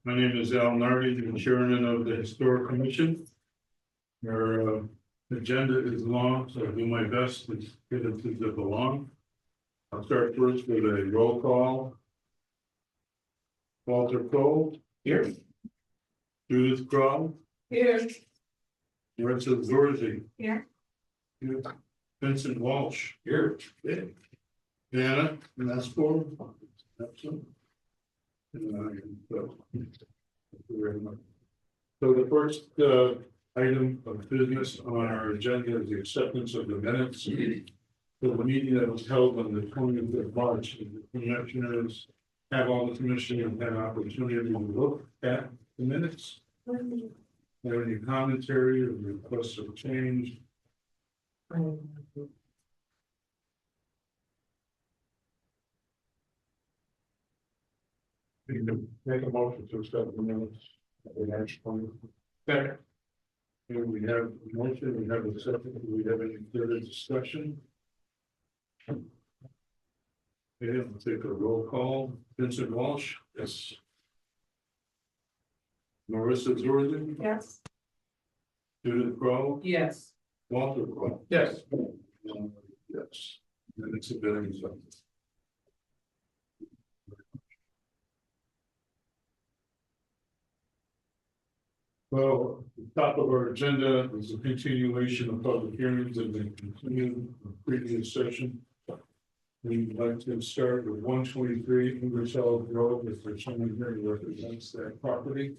My name is Al Nardi, the chairman of the Historic Commission. Our agenda is long, so I'll do my best to get it to zip along. I'll start first with a roll call. Walter Cole. Here. Judith Crowe. Here. Marissa Zorzi. Here. Vincent Walsh. Here. Anna Nestor. Absent. So the first item of business on our agenda is the acceptance of the minutes for the meeting that was held on the 20th of March. The commissioners have all the commissioners had an opportunity to look at the minutes. Have any commentary or requests of change? Make a motion to accept the minutes of the March 20th. Second. Here we have a motion, we have a second, do we have any further discussion? Okay, we'll take a roll call. Vincent Walsh. Yes. Marissa Zorzi. Yes. Judith Crowe. Yes. Walter Crowe. Yes. Yes. And it's a bit something. Well, the top of our agenda is a continuation of public hearings that have been continued in the previous session. We'd like to start with 123 Ingersoll Road, if there's someone here who represents that property.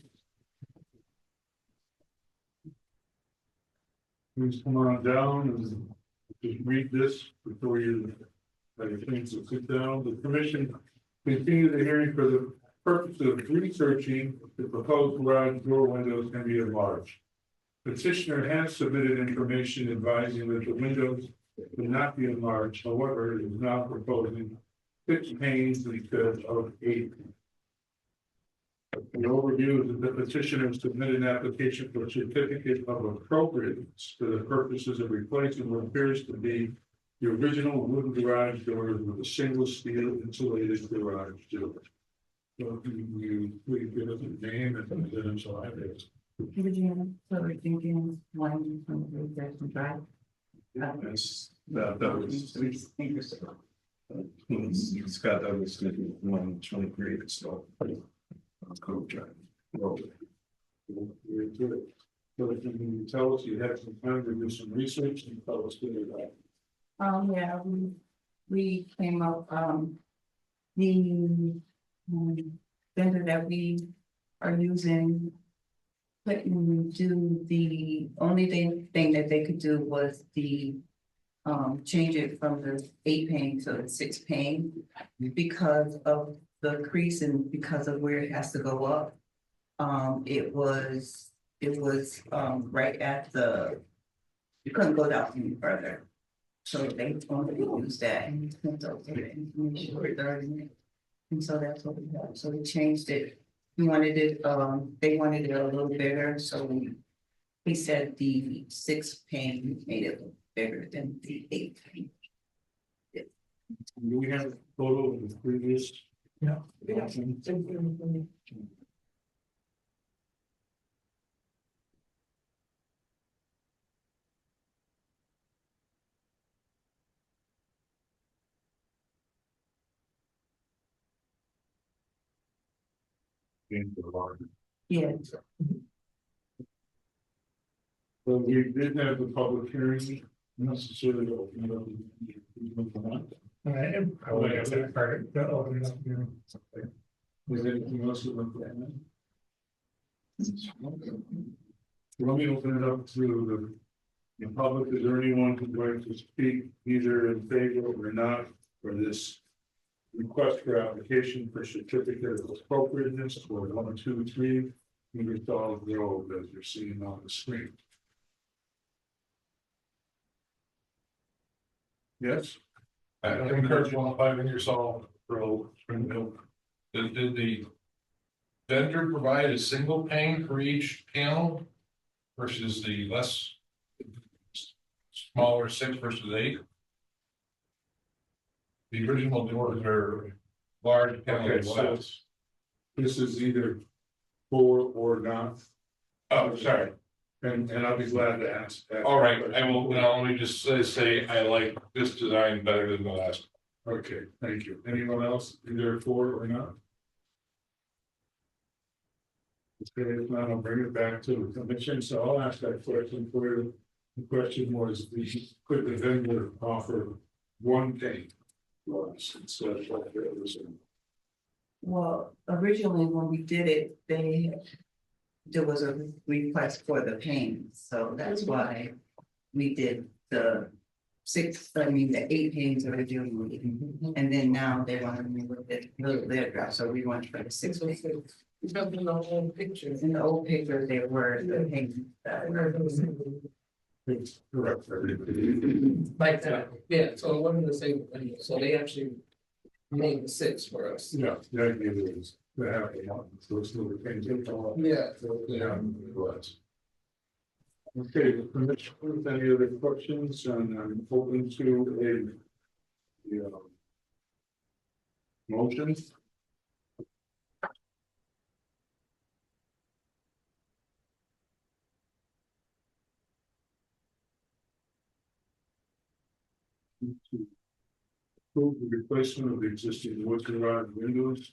Please come on down and just read this before you have a chance to sit down. The commission continued the hearing for the purpose of researching the proposed garage door windows can be enlarged. Petitioner has submitted information advising that the windows will not be enlarged. However, it is now proposing 6 panes instead of 8. The overview is that the petitioner submitted an application for a certificate of appropriateness for the purposes of replacing what appears to be the original wooden garage doors with a single steel insulated garage door. So you give us a name and residential address. So we're thinking 123 Jackson Drive. Yes, that was. Scott Douglas, 123, so. Code Drive. So if you can tell us, you have some time to do some research and tell us what about. Yeah, we came up, the vendor that we are using couldn't do the only thing that they could do was the change it from the 8 pane to the 6 pane because of the crease and because of where it has to go up. It was right at the, you couldn't go down any further. So they only use that and sent over the information regarding it. And so that's what we have. So we changed it. We wanted it, they wanted it a little bigger. So we said the 6 pane made it look bigger than the 8 pane. Do we have a photo of the previous? Yeah. Yeah. So we did have the public hearing necessarily open up. Was there anything else to look at? Let me open it up to the public. Is there anyone who's going to speak either in favor or not for this request for application for certificate of appropriateness for 123 Ingersoll Road, as you're seeing on the screen? Yes. I encourage 105 Ingersoll Road, Springfield. Did the vendor provide a single pane for each panel versus the less smaller 6 versus 8? The original doors are large panel Okay, glass. so this is either for or not? Oh, sorry. And I'll be glad to ask. All right, I will, now let me just say I like this design better than the last. Okay, thank you. Anyone else either for or not? Okay, if not, I'll bring it back to the commission, so I'll ask that question for you. The question was, could the vendor offer one paint? Was instead of like the others? Well, originally when we did it, there was a request for the paint, so that's why we did the the 8 paintings originally. And then now they want to move it a little bit, so we went for the 6 paintings. Because in the old pictures. In the old picture, there were the paintings that were. It's correct. Like that, yeah, so it wasn't the same thing, so they actually made the 6 for us. Yeah, the idea is to have a lot, so it's still the paint. Yeah. Yeah, it was. Okay, the commission, any other questions, and I'm open to a motion. To approve the replacement of the existing wood garage windows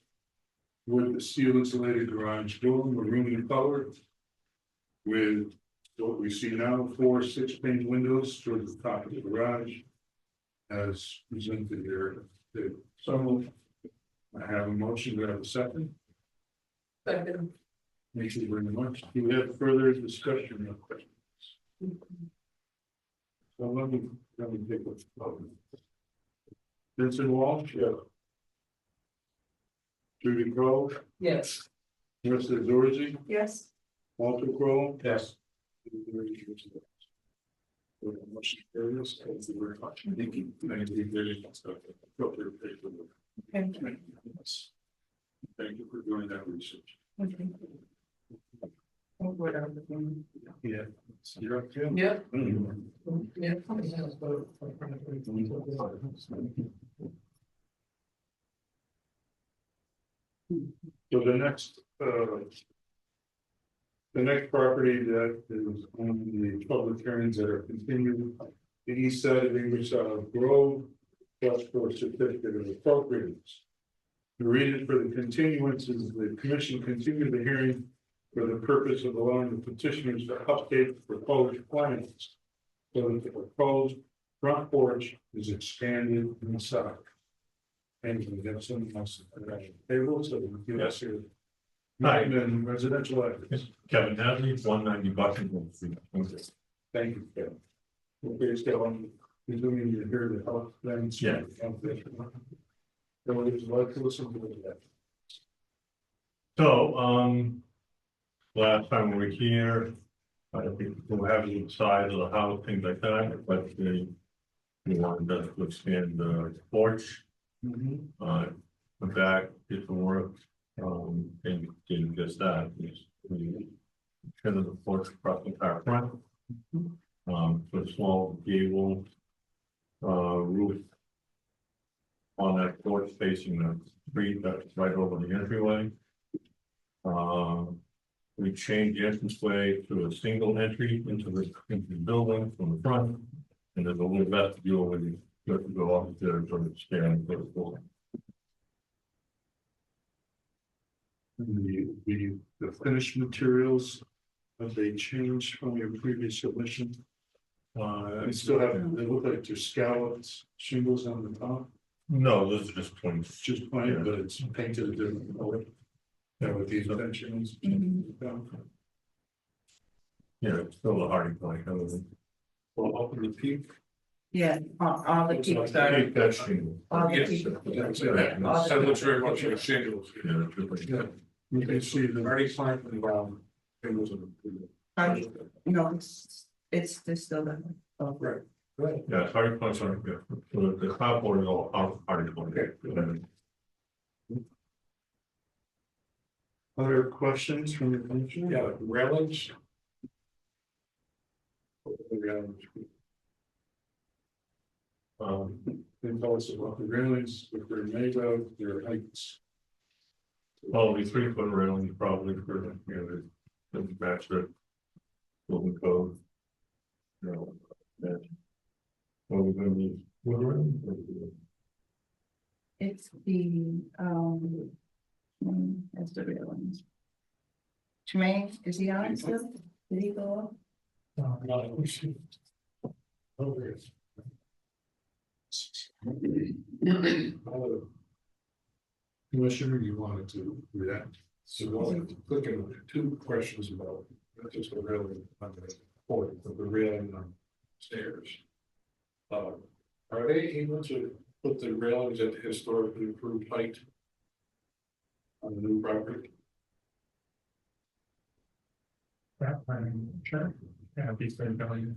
with the steel insulated garage door, maroon in color, with what we see now, 4 6-pane windows towards the top of the garage, as presented here. So I have a motion, do I have a second? Second. Thank you very much. Do we have further discussion or questions? So let me take what's problem. Vincent Walsh, yeah. Judy Crowe, Yes. Marissa Zorzi, Yes. Walter Crowe. Yes. Motion carries. Thank you very much. Thank you. Thank you very much. Thank you. Thank you for doing that research. Okay. Whatever. Yeah. You're up to. Yeah. Mm. Yeah. So the next property that is on the public hearings that are continued, the east side of English Grove, just for a certificate of appropriateness. The reason for the continuance is the commission continued the hearing for the purpose of allowing the petitioners to update the proposed plans. So that the proposed front porch is expanded inside. And we have some else table, so we can Yes. here. Hi. And residential areas. Kevin Hadley, 190 Buckingham Street. Thank you, Kevin. Okay, so you're doing your here to help them. Yeah. So would you like to listen to that? So, last time we were here, I don't think we were having the size of the house, things like that, but we wanted us to expand the porch. Went back, did some work, and did just that. We extended the porch across the entire front. So a small gable roof on that porch facing the street that's right over the entryway. We changed the entranceway to a single entry into the building from the front. And there's a little vestibule where you have to go up there sort of stand for the building. The finished materials, have they changed from your previous submission? They still have, they look like they're scallops, shingles on the top, No, those are just twins. it's just plain, but it's painted a different color. Yeah, with these dimensions. Yeah, it's still a hardy plank. Well, open the peak. Yeah, all the peaks are, Hey, that's shingle. all the Yes. peaks. Yeah, all the That looks peaks. very much like shingles. Yeah, that's really- Yeah, you can see the already planted and brown. Fingers on No, it's still that. Oh, Right, right. Yeah, it's hardy plank, sorry, yeah. So the top board is all hardy plank. Other questions from the commission? Yeah, railings. They tell us about the railings, what they're made of, their heights. Probably 3 foot railing, probably for, the match the building code. You know, that. Well, we're gonna use wood railing, or- It's the, that's the real one. Tremaine, is he on still? Did he go Commissioner, you wanted to react? So I'm looking at two questions about, not just the railing on the port, but the railing on stairs. Are they able to put the railings at the historically approved height? On the new property? Sure. Yeah, these things going.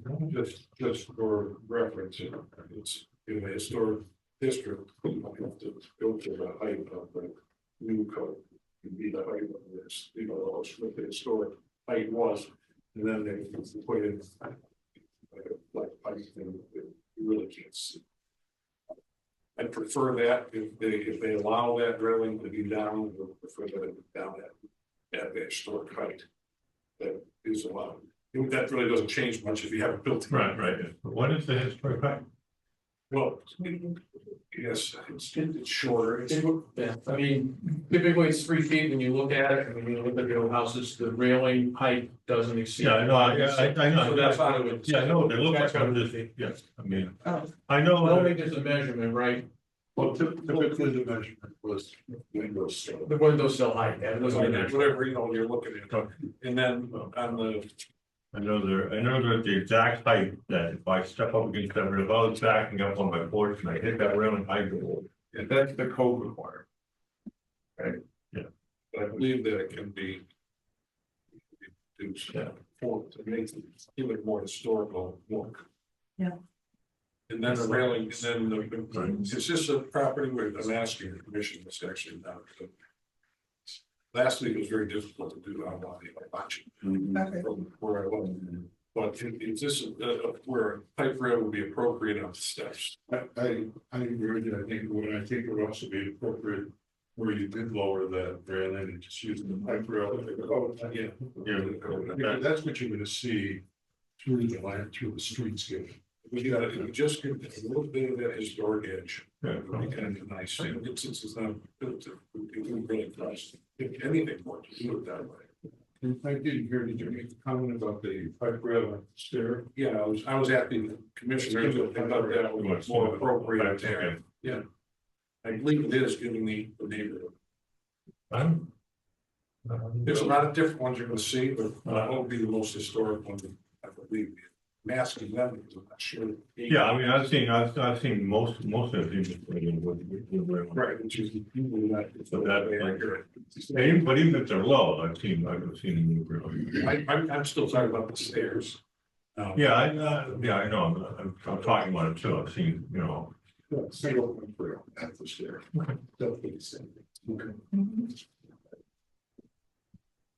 Just for reference, it's in a historic district, you don't have to go to the height of the new code. You be the height of this, what the historic height was, and then they put in like height thing that you really can't see. I prefer that if they allow that railing to be down, I prefer that it be down at the historic height. That is allowed. That really doesn't change much if you haven't built it. Right, yeah. But what is the historic height? Well, yes, it's shorter. Yeah, I mean, typically it's 3 feet when you look at it, and when you look at the old houses, the railing height doesn't exceed. Yeah, I know, I know. So that's how it would. Yeah, I know, they look That's like, how I'm it just, would be. yes, I mean, Oh, I know. Well, only there's a measurement, right? Well, typically the measurement was windows. So The window sill height, yeah, it doesn't matter. whatever, you're looking at. And then on the, I know that the exact height that if I step up against that rail, if I was backing up on my porch and I hit that railing, I go. yeah, that's the code requirement. Right? Yeah. I believe that it can be. Yeah. For to make it give it more historical look. Yeah. And then the railing, and then is this a property where I'm asking the commission, it's actually not. Last week was very difficult to do on watching. Okay. From where I was, but is this where a pipe rail would be appropriate on the steps? I agree with you. I think it would also be appropriate where you did lower that railing and just using the pipe rail. Yeah. Because that's what you're gonna see through the land, through the streetscape. We got it, just get a little bit of that historic edge. Yeah. It would be kind of nice, and since it's not built, it would really cost, if anything more to do it that way. I didn't hear, did you make a comment about the pipe rail and stair? Yeah, I was asking the commissioners if they thought that was more appropriate there. Yeah. I believe it is giving the neighborhood. There's a lot of different ones you're gonna see, but that will be the most historic one, I believe. Masking them, because I'm not sure. Yeah, I mean, I've seen most of the things. Right, which is usually not. So but even if they're low, I've seen them move around. I'm still talking about the stairs. Yeah, I know, I'm talking about it too, I've seen, Single one for at the stair. Definitely the same. Okay.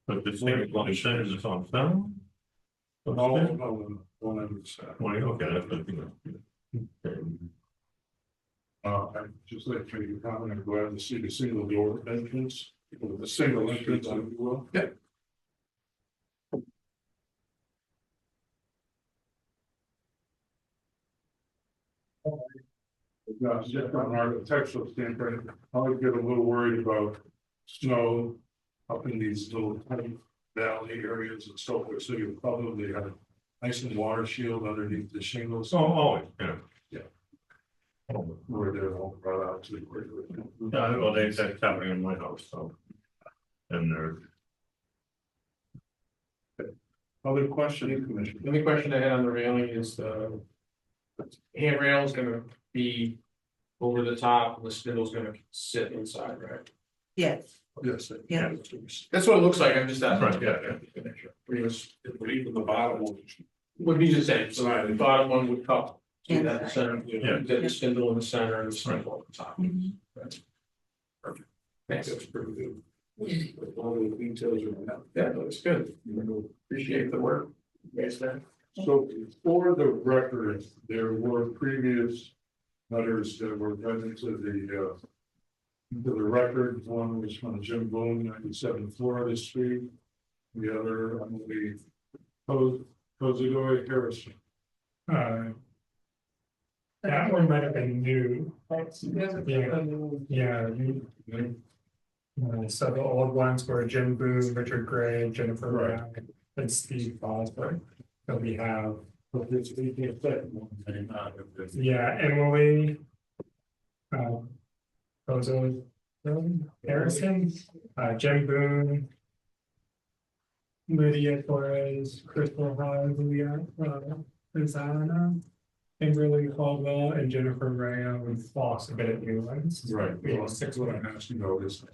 but this thing is only saying it's on film. No, one understand. Okay, that's good. Okay. I just like to make a comment, I'm glad to see the single door entrance, the single entrance, if you will. Yeah. Now, just from an architectural standpoint, I would get a little worried about snow up in these little tiny valley areas and so forth, so you probably have a nice and water shield underneath the shingles. Oh, always, yeah. Where they're all brought out to the. Yeah, well, that's happening in my house, so. And they're. Other question, Commissioner? The only question I had on the railing is the handrail is gonna be over the top, and the spindle's gonna sit inside, right? yes, Yes. yeah, That's what it looks like, I'm just asking. Right, yeah. Pretty much, But even the bottom one. would be the same, so the bottom one would cup. So that the Inside. center, Yeah. the spindle in the center and the spindle at the top. Mhm. Perfect. Thanks. That's pretty good. With all the details are that. Yeah, that looks good. Appreciate the work. You guys there. So for the record, there were previous letters that were read into For the record, one was from Jim Boone, 97 Florida Street. The other, I'm gonna be Posidori Harrison. That one might have been new. That's. Yeah. So the old ones were Jim Boone, Richard Gray, Jennifer Right. Brown, and Steve Fosberg. So we have, yeah, Emily. Bozo Harrison, Jim Boone. Lydia Torres, Crystal Hallelujah, Rosanna. Kimberly Caldwell and Jennifer Rayo and lost a bit of new ones. Right, We well, have six what I'm ones. asking though is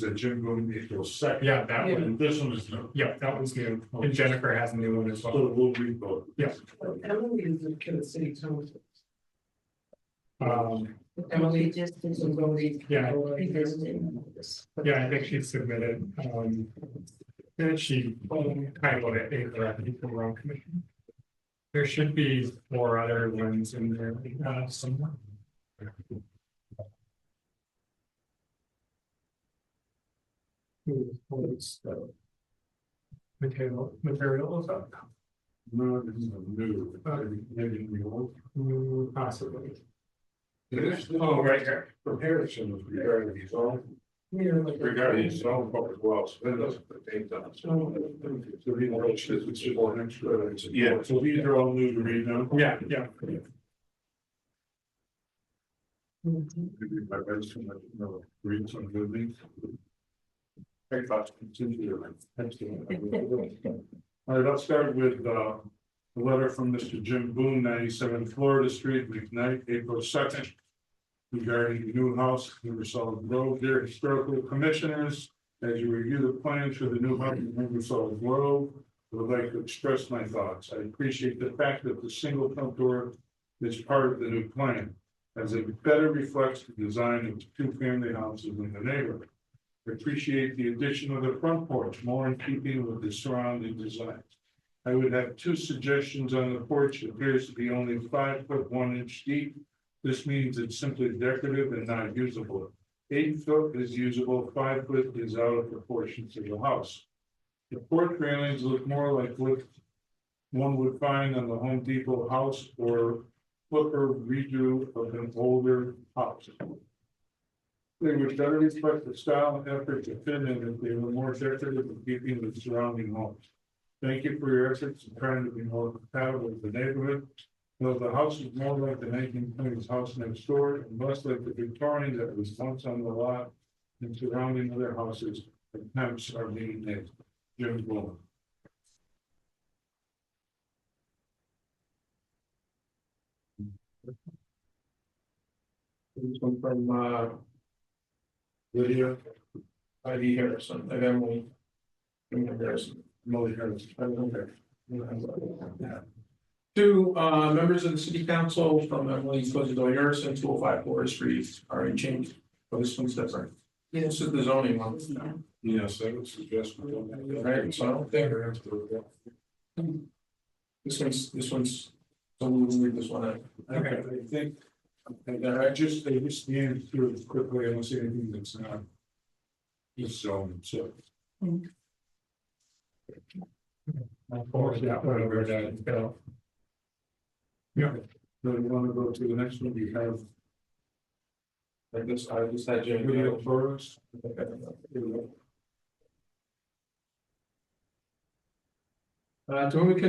that Jim Boone equals second. Yeah, that one, And this one is no. yeah, that was new, and Jennifer has a new one as well. So we'll read both. Yeah. Emily is the kid of city council. Emily just did some voting. Yeah. Yeah. I think she submitted, and she titled it incorrectly for wrong commission. There should be 4 other ones in there, somewhere. What's the materials up? No, this is new. Maybe the old. Possibly. Oh, right here. Comparison with regard to these all. Regarding his own public wells, that doesn't pertain to us. So he knows it's just an extra. Yeah, so these are all new to read now. Yeah. Maybe my best to let you know, read some good things. I thought continue. All right, let's start with a letter from Mr. Jim Boone, 97 Florida Street, McKnight, April 2nd. Regarding the new house, Ingersoll Grove, dear historical commissioners, as you review the plans for the new house in Ingersoll Grove, I would like to express my thoughts. I appreciate the fact that the single front door is part of the new plan, as it better reflects the design of the 2-family houses in the neighborhood. I appreciate the addition of the front porch, more in keeping with the surrounding design. I would have 2 suggestions on the porch. It appears to be only 5 foot 1 inch deep. This means it's simply decorative and not usable. 8 foot is usable, 5 foot is out of proportion to the house. The porch railings look more like what one would find on the Home Depot house or flipper redo of an older house. They would better reflect the style and effort to fit in if they were more decorative in keeping with surrounding homes. Thank you for your efforts in trying to be more compatible with the neighborhood. Though the house is more like the 1920s house next door and less like the Victorian that was once on the lot and surrounding other houses, attempts are being made. Jim Boone. This one from Lydia, Ivy Harrison, and Emily. Harrison. Molly Harris. Two members of the city council from Emily's Posidori Harrison, 205 Florida Street, are in change. Oh, this one's different. Yeah, this is the zoning one. Yes, I would suggest. Right, so I don't think this one's, so we'll read this one out. Okay, I think, I just scanned through it quickly, I don't see anything that's not. He's zone, so. I'll forward that one over to Bill. Yeah. So you want to go to the next one, you have I just had Jim. video photos. To whom it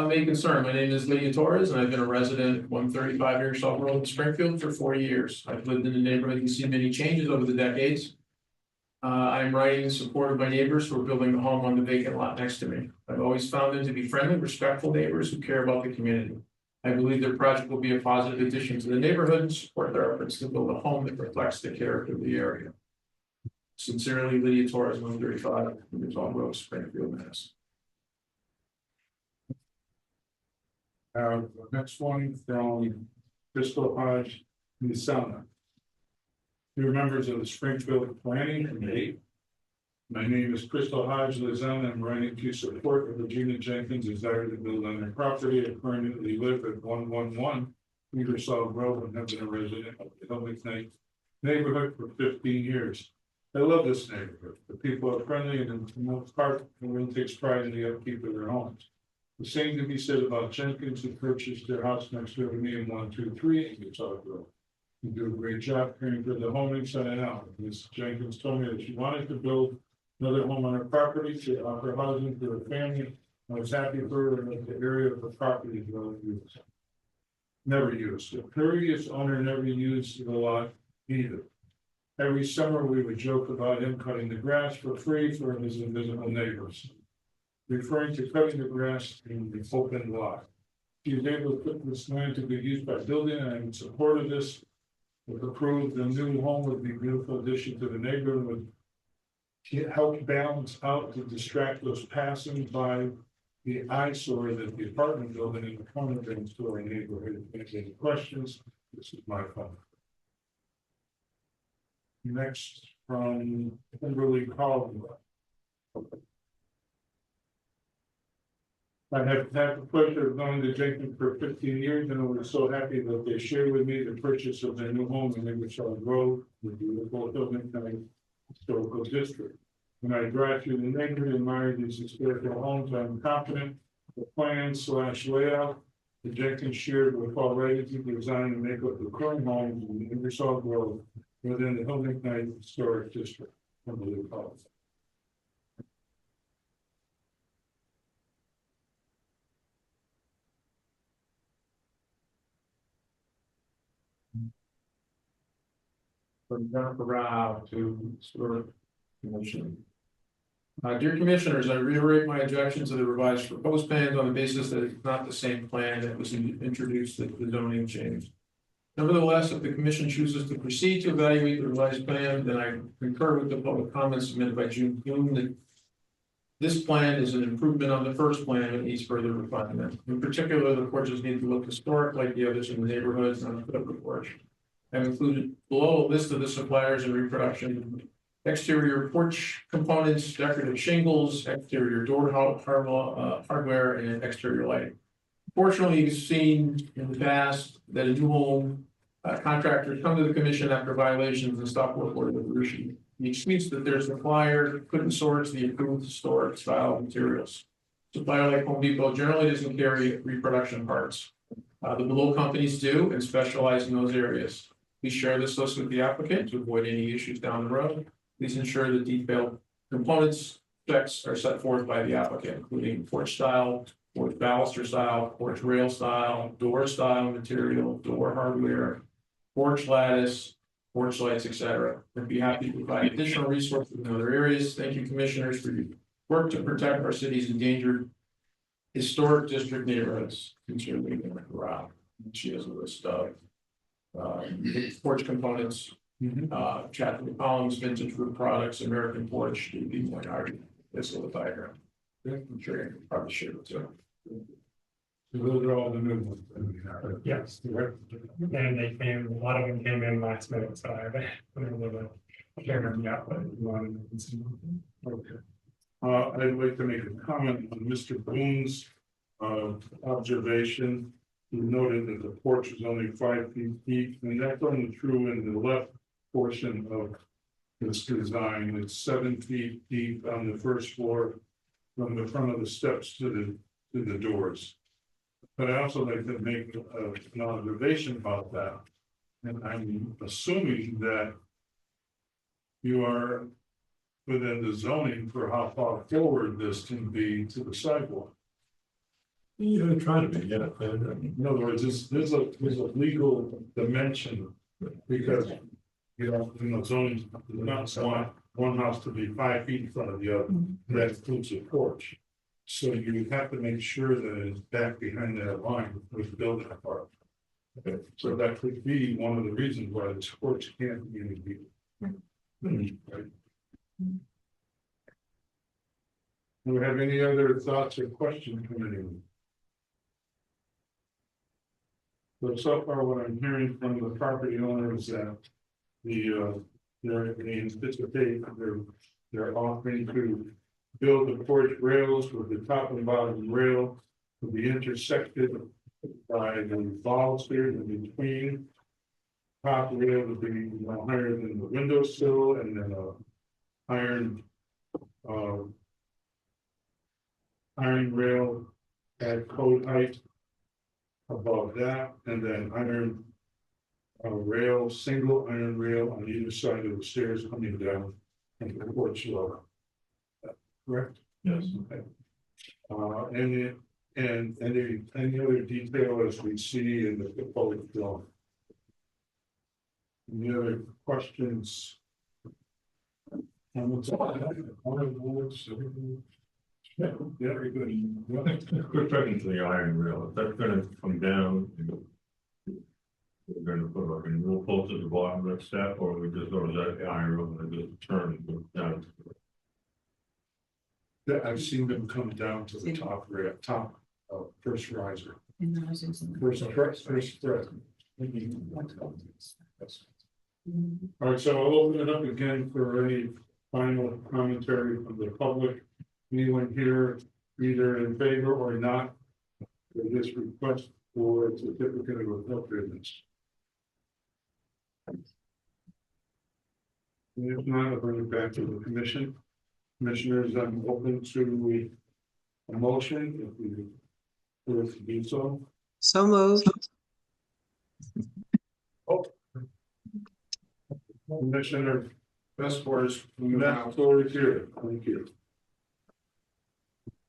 may concern, my name is Lydia Torres, and I've been a resident at 135 Ingersoll Road in Springfield for 4 years. I've lived in the neighborhood and seen many changes over the decades. I am writing in support of my neighbors who are building a home on the vacant lot next to me. I've always found them to be friendly, respectful neighbors who care about the community. I believe their project will be a positive addition to the neighborhood and support their efforts to build a home that reflects the character of the area. Sincerely, Lydia Torres, 135 Ingersoll Road, Springfield, Mass. The next one from Crystal Hodge, Nisana. Dear members of the Springfield Planning Committee. My name is Crystal Hodge Lizana. I'm running to support Regina Jenkins' desire to build on their property. I currently live at 111 Ingersoll Grove and have been a resident of the McKnight neighborhood for 15 years. I love this neighborhood. The people are friendly and for the most part, everyone takes pride in the upkeep of their homes. The same can be said about Jenkins, who purchased their house next door to me in 123 Utah Grove. You do a great job caring for the home inside and out. Ms. Jenkins told me that she wanted to build another home on her property to offer housing to her family. I was happy for her that the area of the property is well used. Never used. The previous owner never used the lot either. Every summer, we would joke about him cutting the grass for free for his invisible neighbors, referring to cutting the grass in the open lot. He was able to put this land to good use by building, and I'm in support of this. If approved, the new home would be a beautiful addition to the neighborhood, would help balance out to distract those passing by the eyesore that the apartment building in the corner brings to our neighborhood. If there's any questions, this is my phone. Next from Kimberly Collins. I have had the pleasure of knowing the Jenkins for 15 years, and I was so happy that they shared with me the purchase of their new home in Ingersoll Grove, the beautiful Hilton County Historical District. When I drive through the neighborhood and admire these historical homes, I'm confident the plan/layout the Jenkins shared with already to design and make up the current homes in Ingersoll Grove within the Hilton County Historic District. Unbelievable. From Jennifer Rao to Historic Commission. Dear Commissioners, I reiterate my objection to the revised proposed plans on the basis that it's not the same plan that was introduced at the zoning change. Nevertheless, if the Commission chooses to proceed to evaluate the revised plan, then I concur with the public comments submitted by June Bloom that this plan is an improvement on the first plan and needs further refinement. In particular, the porches need to look historic like the others in the neighborhood and put up the porch. I've included below a list of the suppliers and reproduction: exterior porch components, decorative shingles, exterior door hardware, and exterior lighting. Fortunately, you've seen in the past that a new home contractors come to the commission after violations and stop work order with issue. The excuse that their supplier couldn't source the approved historic style materials. Supplier like Home Depot generally doesn't carry reproduction parts. The below companies do and specialize in those areas. We share this list with the applicant to avoid any issues down the road. Please ensure the detailed components specs are set forth by the applicant, including porch style, porch baluster style, porch rail style, door style material, door hardware, porch lattice, porch lights, etc. I'd be happy to provide additional resources in other areas. Thank you, Commissioners, for your work to protect our city's endangered historic district neighborhoods. Considerably around. She has a list of porch components, Chatham columns, vintage wood products, American porch, DB point art. This little diagram. I'm sure you can probably share it too. So those are all the new ones. Yes, and they came, a lot of them came in last minute, so I've been able to share them yet, but you want to see. Okay. I'd like to make a comment on Mr. Boone's observation. He noted that the porch is only 5 feet deep, and that's only true in the left portion of this design. It's 7 feet deep on the first floor from the front of the steps to the doors. But I also like to make an observation about that. And I'm assuming that you are within the zoning for how far forward this can be to the sidewalk. You're gonna try to be, yeah. In other words, there's a legal dimension, because, zoning does not want one house to be 5 feet in front of the other. That includes a porch. So you have to make sure that it's back behind that line with the building part. Okay, so that could be one of the reasons why this porch can't be any deeper. Right? Do we have any other thoughts or questions from anyone? So far, what I'm hearing from the property owner is that they anticipate they're offering to build the porch rails with the top and bottom rail to be intersected by the baluster in between. top rail would be higher than the windowsill and then a iron. Iron rail at code height. Above that, and then iron. Rail, single iron rail on either side of the stairs coming down into the porch level. Correct? Yes. Okay. Any other detail as we see in the proposed drawing? Any other questions? Comments? Yeah, very good. Quick question to the iron rail, if that's gonna come down. We're gonna put like a new pole to the bottom of that step, or we just go to that iron rail and just turn and go down. Yeah, I've seen them come down to the top rail, first riser. First thread. All right, so I'll open it up again for any final commentary from the public. Anyone here either in favor or not for this request for a certificate of appropriateness? And if not, I'll bring it back to the commission. Commissioners, I'm open to a motion if you wish to do so. So moved. Commissioner Best words. Mastor is here. Thank you.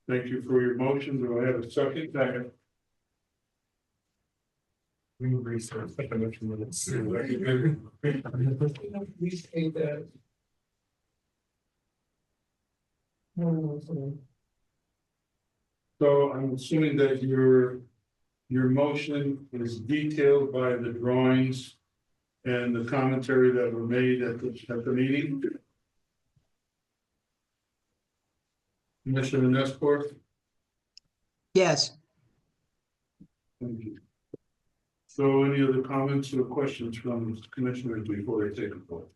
Thank you for your motion. Do I have a second? Second. We research, but I'm not sure what it's. We say that. So I'm assuming that your motion is detailed by the drawings and the commentary that were made at the meeting. Commissioner Nesport. Yes. Thank you. So any other comments or questions from commissioners before I take a vote?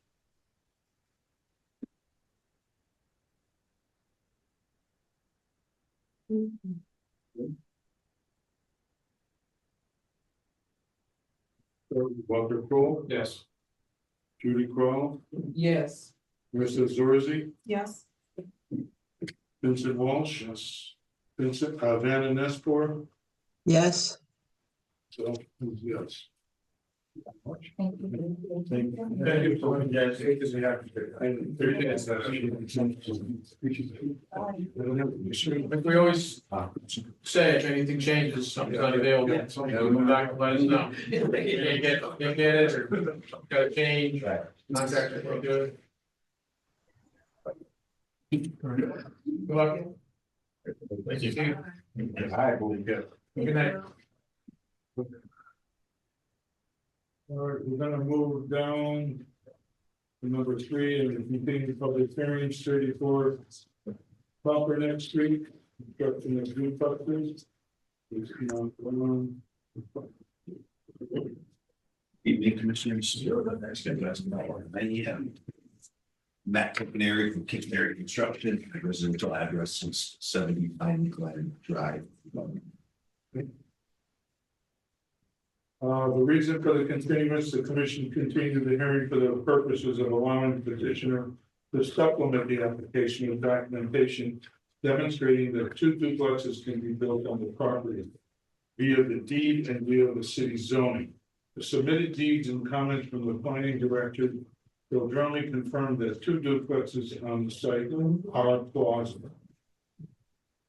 Walter Kroll, Yes. Judy Kroll, Yes. Mr. Zorzi, Yes. Vincent Walsh, yes. Vincent, Vanna Nespor, Yes. so, yes. Thank you. Thank you. Thank you for Yes, because we have to. Like we always say, if anything changes, something's not available, come back and let us know. Can't get it, or gotta change, contact us, we'll do it. Good luck. Thank you. I believe it. Good night. All right, we're gonna move down to number 3 and continue public hearings 34 Pumperneck Street, construction of new buses. Evening, Commissioners. Matt Kippenary from Kippenary Construction, residential address is 70 Pine Glen Drive. The reason for the continuance, the commission continued the hearing for the purposes of allowing the petitioner to supplement the application with documentation demonstrating that 2 duplexes can be built on the property via the deed and via the city zoning. The submitted deeds and comments from the planning director will generally confirm that 2 duplexes on the site are plausible.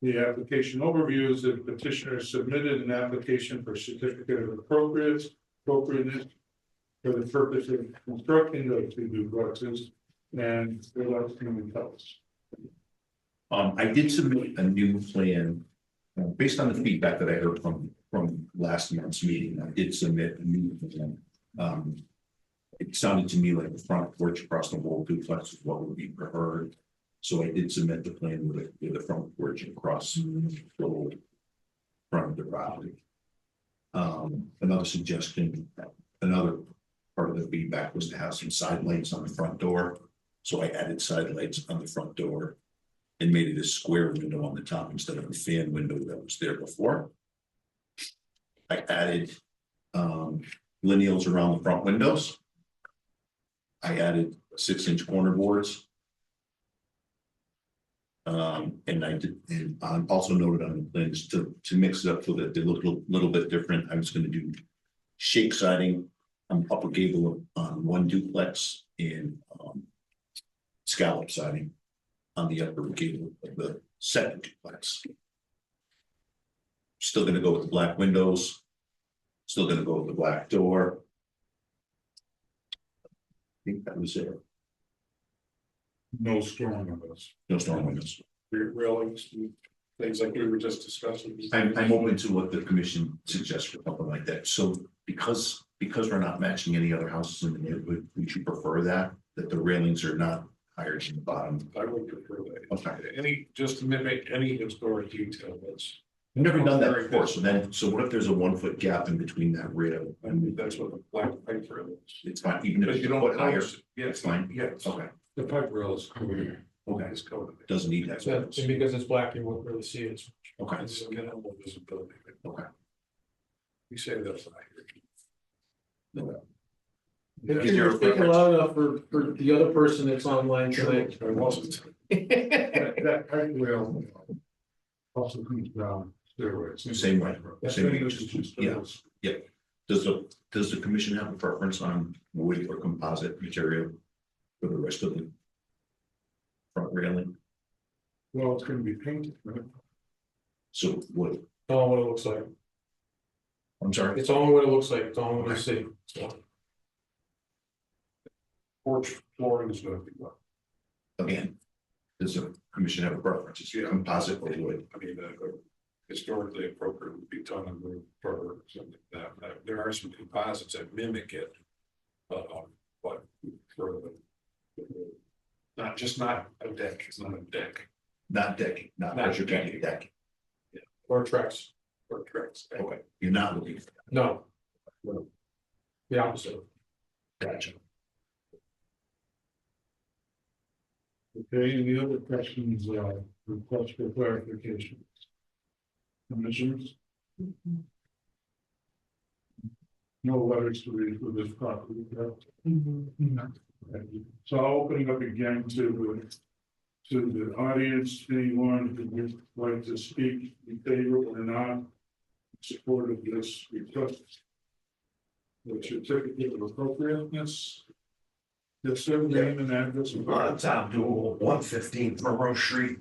The application overview is that the petitioner submitted an application for certificate of appropriateness for the purpose of constructing those 2 duplexes, and what else can we tell us? I did submit a new plan, based on the feedback that I heard from last month's meeting. I did submit a new plan. It sounded to me like the front porch across the whole duplex is what would be preferred. So I did submit the plan with the front porch across the whole front of the property. Another suggestion, another part of the feedback was to have some side lights on the front door. So I added side lights on the front door and made it a square window on the top instead of a fan window that was there before. I added lineals around the front windows I added 6-inch corner boards. And I did, and I also noted on the plans to mix it up so that they look a little bit different. I was gonna do shake siding on upper gable on one duplex and scallop siding on the upper gable of the second duplex. Still gonna go with the black windows. Still gonna go with the black door. I think that was it. No storm windows, No storm windows. rear railings, things like we were just discussing. I'm open to what the commission suggests for something like that. So because we're not matching any other houses in the neighborhood, we should prefer that the railings are not higher than the bottom. I would prefer that. Okay. Any, just to mimic any historic detail, that's, I've never done that before. So what if there's a 1 foot gap in between that rail? I mean, that's what the black pipe rail is. It's fine, even if But it's you a don't foot higher, notice it. Yeah, it's fine. Yes, Okay, the pipe rail is covered. okay, It's covered. doesn't need that. And because it's black, you won't really see it. Okay, It's minimal visibility. okay. We say that's not here. If Is there a you're speaking preference? loud enough for the other person that's online tonight. I wasn't. That pipe rail also comes down stairways. Same way. That's Same what way. he used to choose. Yeah. Does the commission have a preference on wood or composite material for the rest of the front railing? Well, it's gonna be painted, right? So wood, All what it looks like. I'm sorry. It's only what it looks like. It's only what you see. So, Porch flooring is gonna be what? Again, does the commission have a preference? Is it composite or wood? I mean, historically appropriate would be tongue and roof or something like that. There are some composites that mimic it. But for not a deck, it's not a deck. Not decking, not Not pressure decking. decking. or tracks. Or tracks. Okay, you're not looking for that. No. The opposite. Gotcha. Okay, any other questions, requests for clarification? Commissioners? No letters to read for this property, correct? No. Thank you. So I'll open it up again to the audience, anyone who would like to speak in favor or not in support of this request. The certificate of appropriateness. Yes, sir, name and address. Tom Dool, 115 Primrose Street.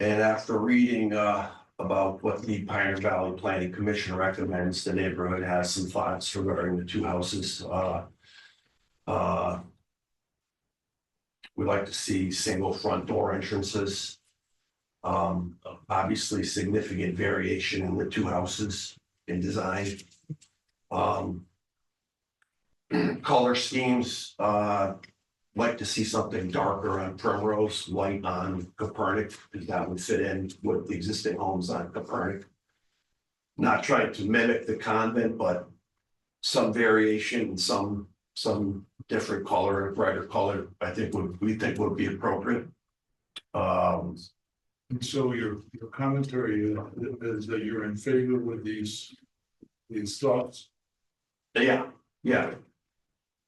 And after reading about what the Pioneer Valley Planning Commission recommends, the neighborhood has some thoughts regarding the two houses. We like to see single front door entrances. Obviously significant variation in the two houses in design. Color schemes, like to see something darker on Primrose, light on Copernic, because that would fit in with the existing homes on Copernic. Not trying to mimic the convent, but some variation, some different color, brighter color, we think would be appropriate. And so your commentary is that you're in favor with these thoughts? Yeah.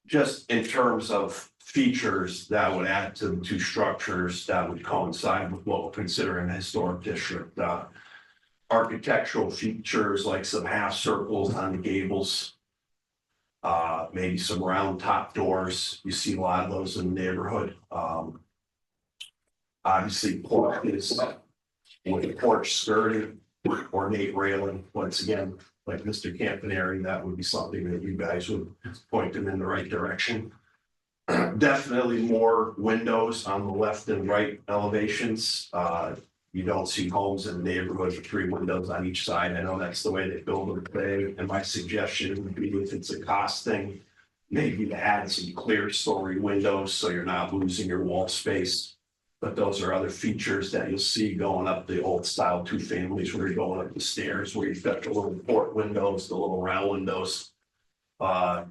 Just in terms of features that would add to the two structures that would coincide with what we're considering a historic district. Architectural features like some half circles on the gables. Maybe some round top doors. You see a lot of those in the neighborhood. Obviously porch is with the porch skirting, ornate railing, once again, like Mr. Campaneri, that would be something that you guys would point them in the right direction. Definitely more windows on the left and right elevations. You don't see homes in the neighborhood with 3 windows on each side. I know that's the way they build them today. And my suggestion would be, if it's a cost thing, maybe to add some clear story windows so you're not losing your wall space. But those are other features that you'll see going up the old style 2 families where you're going up the stairs, where you've got the little port windows, the little round windows. I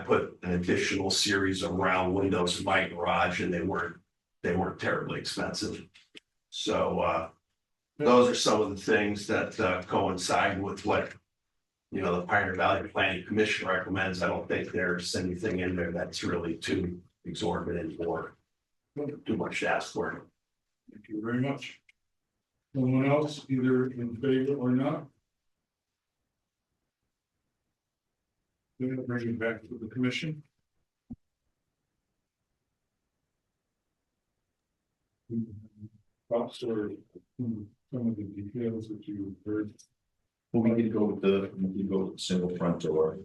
put an additional series of round windows in my garage and they weren't terribly expensive. So those are some of the things that coincide with what you know, the Pioneer Valley Planning Commission recommends. I don't think there's anything in there that's really too exorbitant or too much to ask for. Thank you very much. Someone else either in favor or not? Then bring it back to the commission. Thoughts or some of the details that you heard? Well, we could go with the single front door.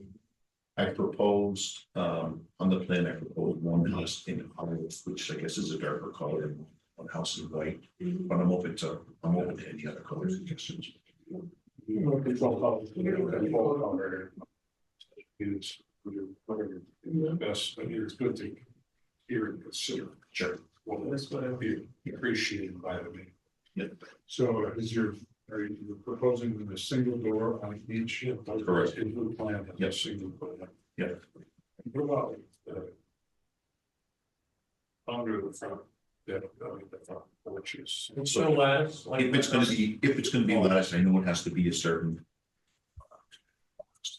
I proposed, on the plan, I proposed one house in olive, which I guess is a darker color, and one house in white, but I'm open to any other color suggestions. Control color. Control color. Is whatever the best, I mean, it's good to hear and consider. Sure. Well, that's what I'd be appreciated by the me. So are you proposing a single door on each? Correct. Blue plan. Yes. Single plan. Yeah. What about under the front, the front porches? It's still lattice. like If it's gonna be lattice, I know it has to be a certain.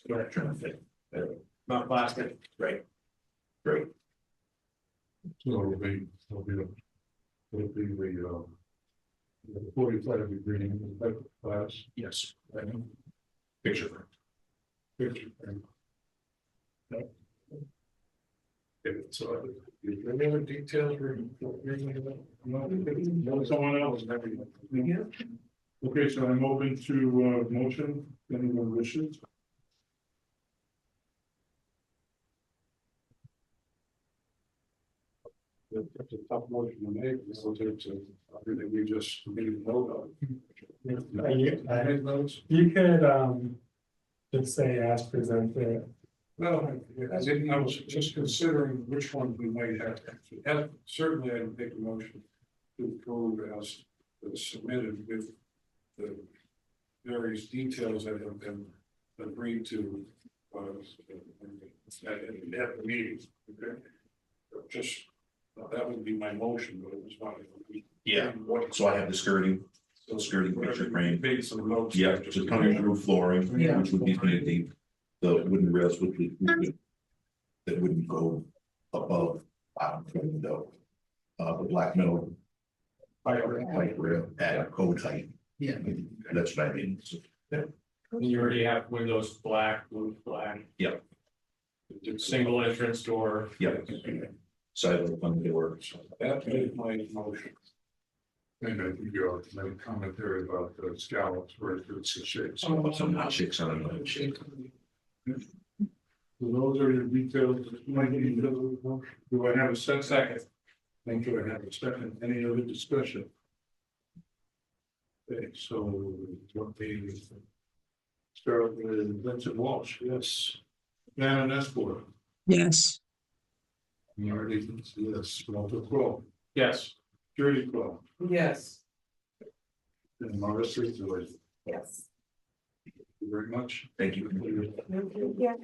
Trying to fit. Not plastic. Right. Great. So it'll be the 45-degree type of glass. Yes. Picture frame. Picture frame. So, any other details? No, someone else. Okay, so I'm open to motion, if anyone wishes. That's a tough motion to make, relative to everything we just didn't know about. You could, just say as presented. Well, I was just considering which one we might have. Certainly, I'd make a motion to approve as submitted with the various details that have been agreed to. At the meetings, okay? Just, that would be my motion, but it was not. Yeah. So I have the skirting picture frame. Made some notes. Yeah, just coming through flooring, Yeah. which would be the wooden rails that wouldn't go above bottom from the window. The black metal. Pipe rail at code height. Yeah. That's what I mean. So, You already have windows black, blue, black. Yep. Single entrance door. Yep. Side of the front door. That made my motion. And I think you made a comment there about the scallops versus the shapes. Some hot chicks on it. So those are the details. Do I have a second? Thank you. I have a second. Any other discussion? Okay, so what the start with Vincent Walsh, yes. Shannon Esper, yes, Marty, yes, Walter Crowe, Yes. Judy Crowe, Yes. and Margaret Ridgway. Yes. Thank you very much. Thank you. Yeah,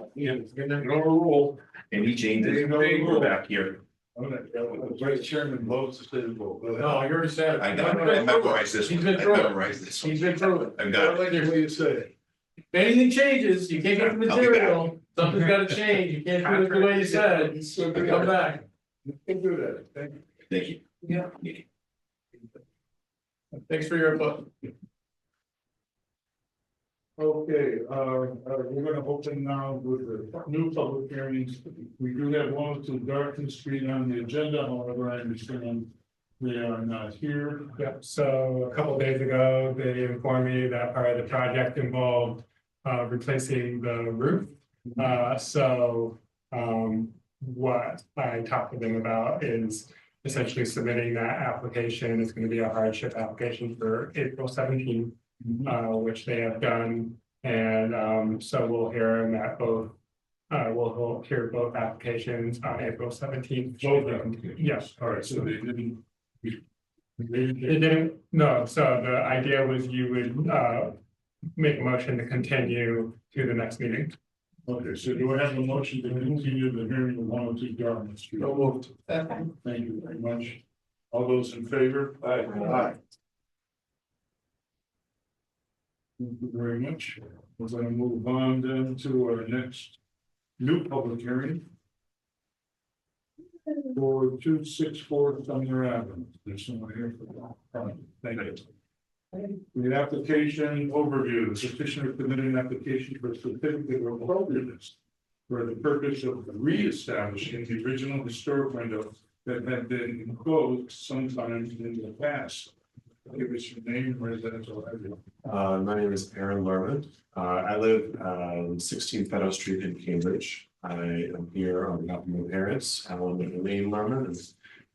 no rule. Any changes? No rule. Back here. Vice Chairman votes to stay the vote. No, you already said it. I got it. I memorized this. He's one. been I through it. memorized this. one. He's been through it. I've got it. What do you say? If anything changes, you can't get the I'll be back. material, something's gotta change, you can't do it the way you said, So come back. You can do that. Thank you. Thank you. Yeah. Thanks for your input. Okay, we're gonna open now with the new public hearings. We do have 102 Darton Street on the agenda, however, I understand they are not here. Yep, so a couple days ago, they informed me that part of the project involved replacing the roof. What I talked to them about is essentially submitting that application. It's going to be a hardship application for April 17th, which they have done. And so we'll hear them at both. We'll hear both applications on April 17th. Both applications? Yes. All right, so they didn't. It didn't, no, so the idea was you would make a motion to continue to the next meeting. Okay, so do I have a motion to continue the hearing of 102 Darton Street? So moved. Thank you very much. All those in favor? Aye. Thank you very much. We're gonna move on then to our next new public hearing. For 264 Sumner Avenue. There's someone here for that. Thank you. The application overview, the petitioner submitted an application for a certificate of appropriateness for the purpose of reestablishing the original historic window that had been enclosed sometime in the past. Give us your name, residential address. My name is Aaron Lerman. I live 16 Meadow Street in Cambridge. I am here on behalf of my parents, Alan and Elaine Lerman, and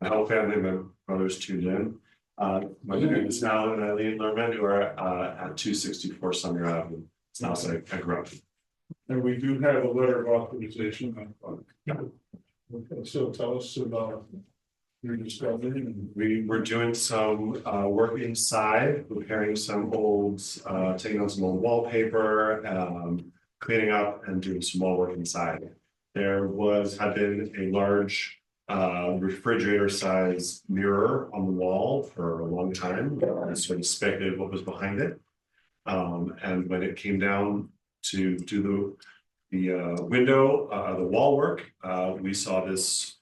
my whole family, my brothers tuned in. My name is Alan and Elaine Lerman, who are at 264 Sumner Avenue. It's now I grew up. And we do have a letter of authorization. Okay, so tell us about your discovery and We were doing some work inside, repairing some old, taking out some old wallpaper, cleaning up and doing some more work inside. There had been a large refrigerator size mirror on the wall for a long time, and sort of speculated what was behind it. And when it came down to do the window, the wall work, we saw this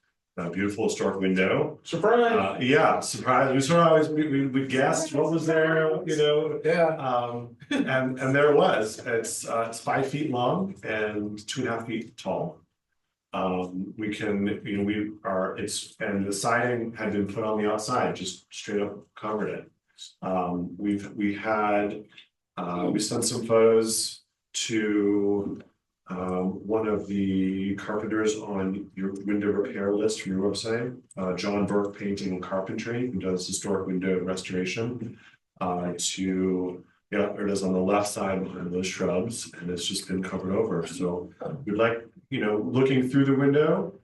beautiful historic window. surprise. Yeah, surprise. We sort of always we guessed what was there, you know. Yeah. And there it was. It's 5 feet long and 2.5 feet tall. We can, you know, and the siding had been put on the outside, just straight up covered it. We sent some photos to one of the carpenters on your window repair list from your website, John Burke Painting and Carpentry, who does historic window restoration. It is on the left side behind those shrubs, and it's just been covered over. So we'd like, you know, looking through the window,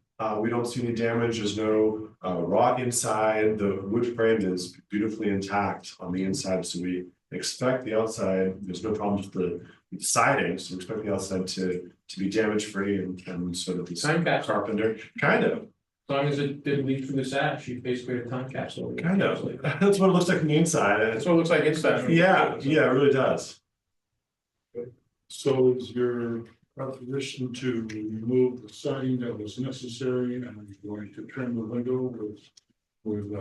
we don't see any damage. There's no rot inside. The wood frame is beautifully intact on the inside, so we expect the outside. There's no problems with the siding, so we expect the outside to be damage free and sort of this Time capsule. carpenter kind of. As long as it didn't leak through the sash, you basically have a time capsule. Kind of. That's what it looks like on the inside. That's what it looks like inside. Yeah, it really does. So is your proposition to remove the siding that was necessary and you're going to trim the window with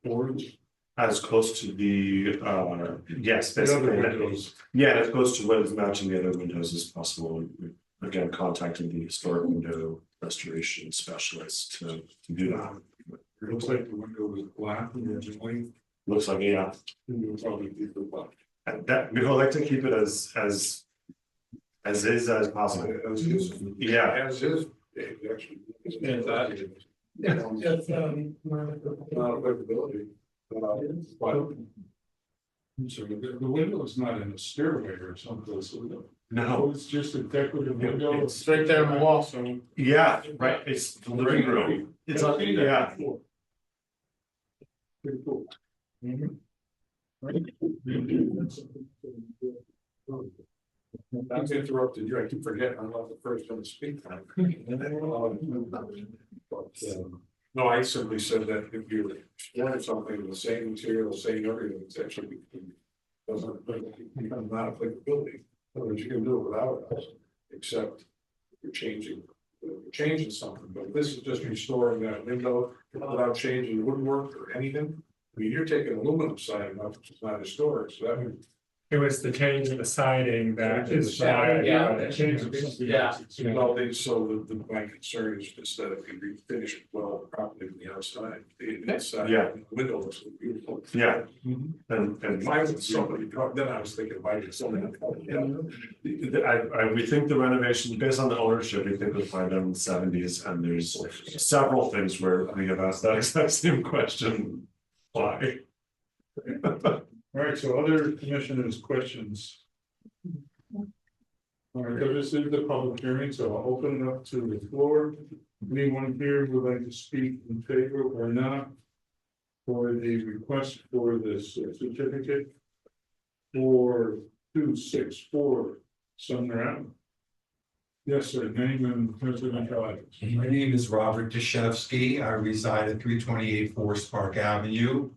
boards? As close to the yes, The other basically. windows. Yeah, as close to what is matching the other windows as possible. We again contacted the historic window restoration specialist to do that. It looks like the window was black originally. Looks like, yeah. You'll probably keep it black. And that we would like to keep it as is as possible. As is. Yeah. As is. Actually. It's, Not applicability. But So the window is not in a stairway or someplace. No. It's just a decorative window. It's right there on the wall, so. Yeah, right. It's the living room. It's on, yeah. Pretty cool. I'm interrupted you. I keep forgetting I'm not the first one to speak. No, I simply said that if you wanted something, the same material, same everything, it's actually doesn't become not applicability. In other words, you can do it without us, except you're changing something. But if this is just restoring that window without changing woodwork or anything. I mean, you're taking aluminum siding up, which is not historic, so that means. It was the change in the siding that is. Yeah. Yeah. So my concern is just that it can be finished well properly from the outside, the inside. Yeah. The window looks beautiful. Yeah. And If I was somebody, then I was thinking, why did somebody? we think the renovation, based on the ownership, we think was planned in the 70s, and there's several things where we have asked that exact same question. Why? All right, so other commissioners' questions? All right, so this is the public hearing, so I'll open it up to the floor. Anyone here who would like to speak in favor or not for the request for this certificate for 264 Sumner Avenue? Yes, sir, name and presidential address. My name is Robert Deshevsky. I reside at 328 Forest Park Avenue.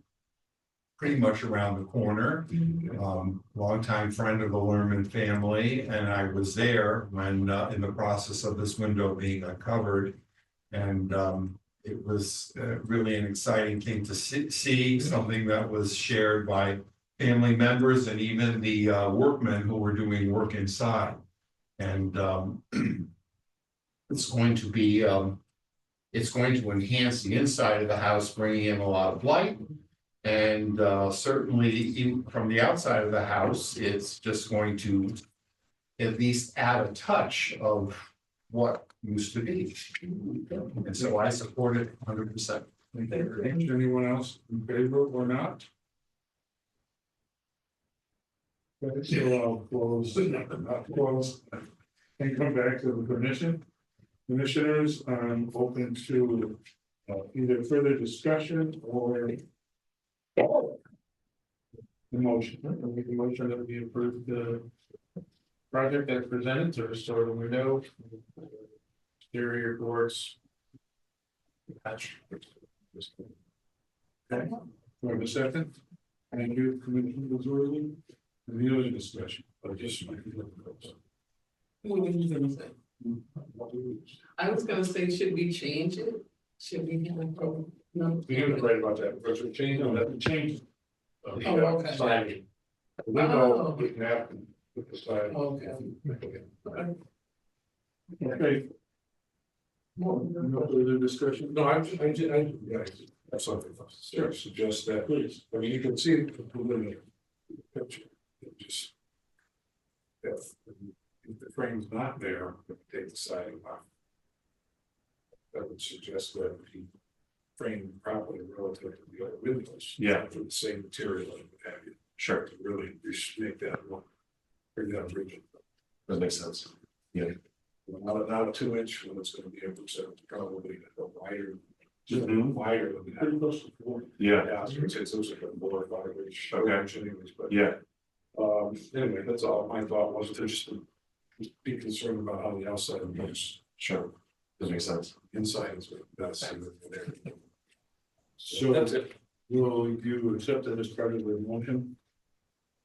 pretty much around the corner. Longtime friend of the Lerman family, and I was there when, in the process of this window being uncovered. And it was really an exciting thing to see, something that was shared by family members and even the workmen who were doing work inside. And it's going to be, it's going to enhance the inside of the house, bringing in a lot of light. And certainly from the outside of the house, it's just going to at least add a touch of what used to be. And so I support it 100%. Anyone else in favor or not? Okay, so I'll close and come back to the commission. Commissioners, I'm open to either further discussion or the motion. I'll make a motion that we approve the project as presented to restore the window, exterior doors. Patch. Okay, we have a second. Thank you, Commissioner Missouri. Any other discussion? Or just my. What were you gonna say? I was gonna say, should we change it? Should we have a problem? No. You're right about that, because we changed, no, that changed. Oh, okay. Siding. The window, we can have with the side. Okay. Okay. No further discussion? No, I have something to suggest that, please. I mean, you can see it from the picture. It just. If the frame's not there, take the siding off. That would suggest that he framed properly relative to the other windows. Yeah. For the same material and what have you. Sure, To really just make that one. Bring that rigid. that makes sense. Yeah. Not a 2-inch, when it's gonna be able to probably a wider. Just Mhm. wider than Pretty that. close to 4. Yeah, Yeah, I was gonna say it's also a more 5-inch. Okay. Anyways, but. yeah, Anyway, that's all. My thought was to just be concerned about how the outside looks. sure. That makes sense. Inside is what that's there. So That's it. will you accept that as part of the motion?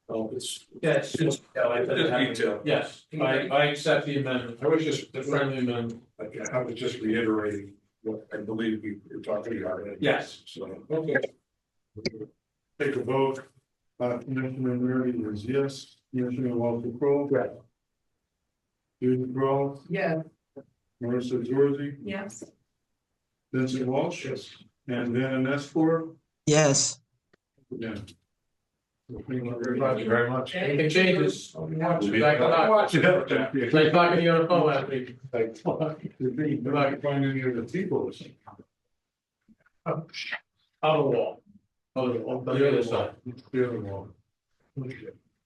Oh, it's. Yes, Just detail. yes, I accept the amendment, I was just, the friendly amendment. I was just reiterating what I believe we were talking about. Yes. So, okay. Take a vote. Commissioner Murray is yes. Commissioner Walter Crowe. Yes. Judy Crowe, Yeah. Marissa Zorzi, Yes. Vincent Walsh. Yes. And then an S4. yes, Yeah. Thank you very much. Anything changes? I'll be watching. We'll be- Back on. Watch it. It's like talking to you on the phone last week. If I can find any of the people. Out of the wall. On the other side. The other one.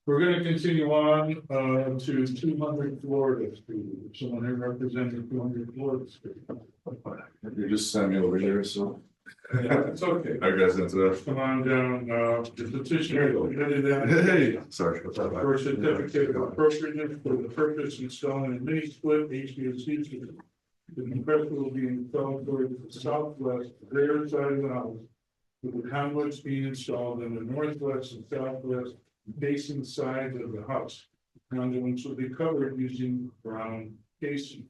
We're gonna continue on to 200 Florida Street. Someone here representing 200 Florida Street. You just sent me over here, so It's okay. I guess that's it. Come on down, the petitioner. Hey, sorry. For a certificate of appropriateness for the purpose of installing a mini split HVAC system. The compressor will be installed towards the southwest rear side of the house, with the conduits being installed in the northwest and southwest facing sides of the house. Conduits will be covered using brown casing.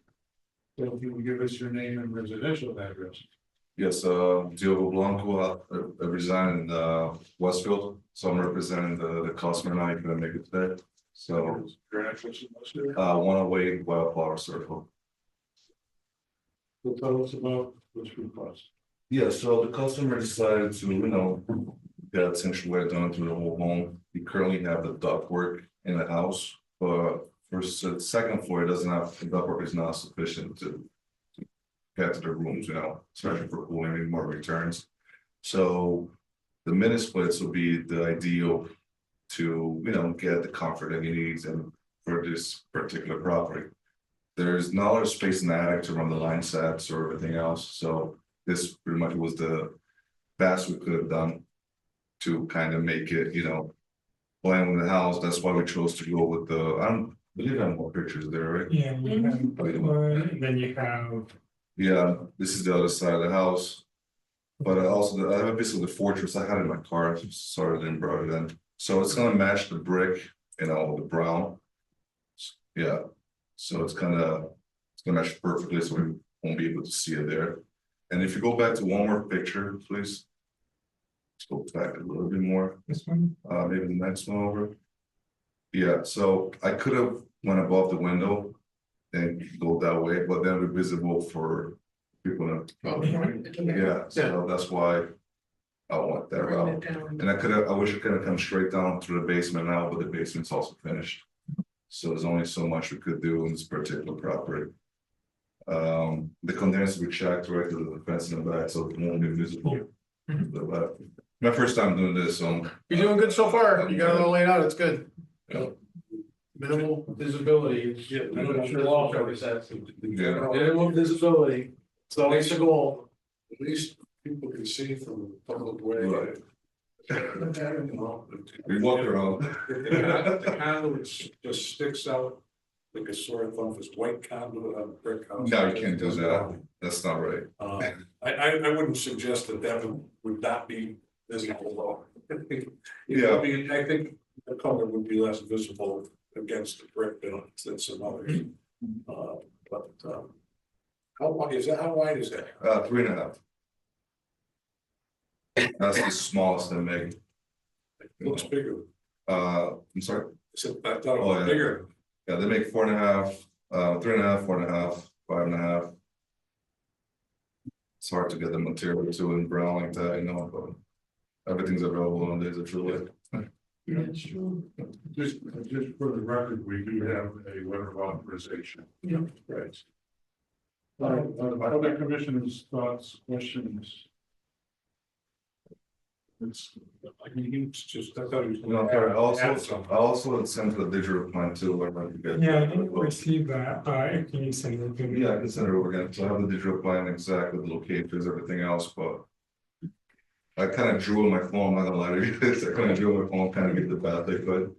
So if you will give us your name and residential address. Yes, Diogo Blanco, I reside in Westfield, so I'm representing the customer now, you can make it today. So, Your address is listed. 108 Wildflower Circle. So tell us about this request. Yeah, so the customer decided to, get accentuate done through the whole home. We currently have the ductwork in the house, but for the second floor, it doesn't have, the ductwork is not sufficient to get to the rooms, especially for cooling and more returns. So the mini splits will be the ideal to, get the comfort that he needs and for this particular property. There's not a lot of space in the attic to run the line sets or everything else, so this pretty much was the best we could have done to kind of make it, blend with the house. That's why we chose to go with the, I believe I have more pictures there, right? Yeah, you have, then you have, Yeah, this is the other side of the house. But I also, I have a piece of the fortress, I had it in my car, sorry I didn't brought it in, so it's gonna match the brick, you know, the brown. Yeah, so it's gonna match perfectly, so we won't be able to see it there. And if you go back to one more picture, please. Let's go back a little bit more, This one? maybe the next one over. Yeah, so I could have went above the window and go that way, but then it'd be visible for people to. Yeah, so that's why I want that route. And I wish I could have come straight down through the basement now, but the basement's also finished. So there's only so much we could do in this particular property. The condenser we checked right to the fence in the back, so it won't be visible. But, my first time doing this, so. You're doing good so far. You got it all laid out. It's good. Minimal visibility. Yeah, I'm sure law always says. Yeah, Minimum visibility. It's always the goal. At least people can see from the public way. Right. You know, we walk around. The conduit just sticks out like a sore thumb, this white conduit on a brick house. No, you can't do that, that's not right. I wouldn't suggest that would not be visible though. Yeah. I think the color would be less visible against the brick than some others. How wide is that? How wide is that? 3.5. That's the smallest they make. Looks bigger. I'm sorry. I thought it was bigger. Yeah, they make 4.5, 3.5, 4.5, 5.5. It's hard to get the material to in brown like that, you know, but everything's available nowadays, if you like. Yeah, it's true. Just for the record, we do have a letter of authorization. Yeah. Right. Other commissioners' thoughts, questions? It's, I mean, it's just, I thought he was. No, sorry, I also sent the digital plan too, like, when you get. Yeah, I didn't receive that, can you send it to me? Yeah, I can send it over again, so I have the digital plan exactly, the locations, everything else, but. I kind of drew on my phone, I'm not gonna lie to you, I kind of drew on my phone, kind of get the path they could.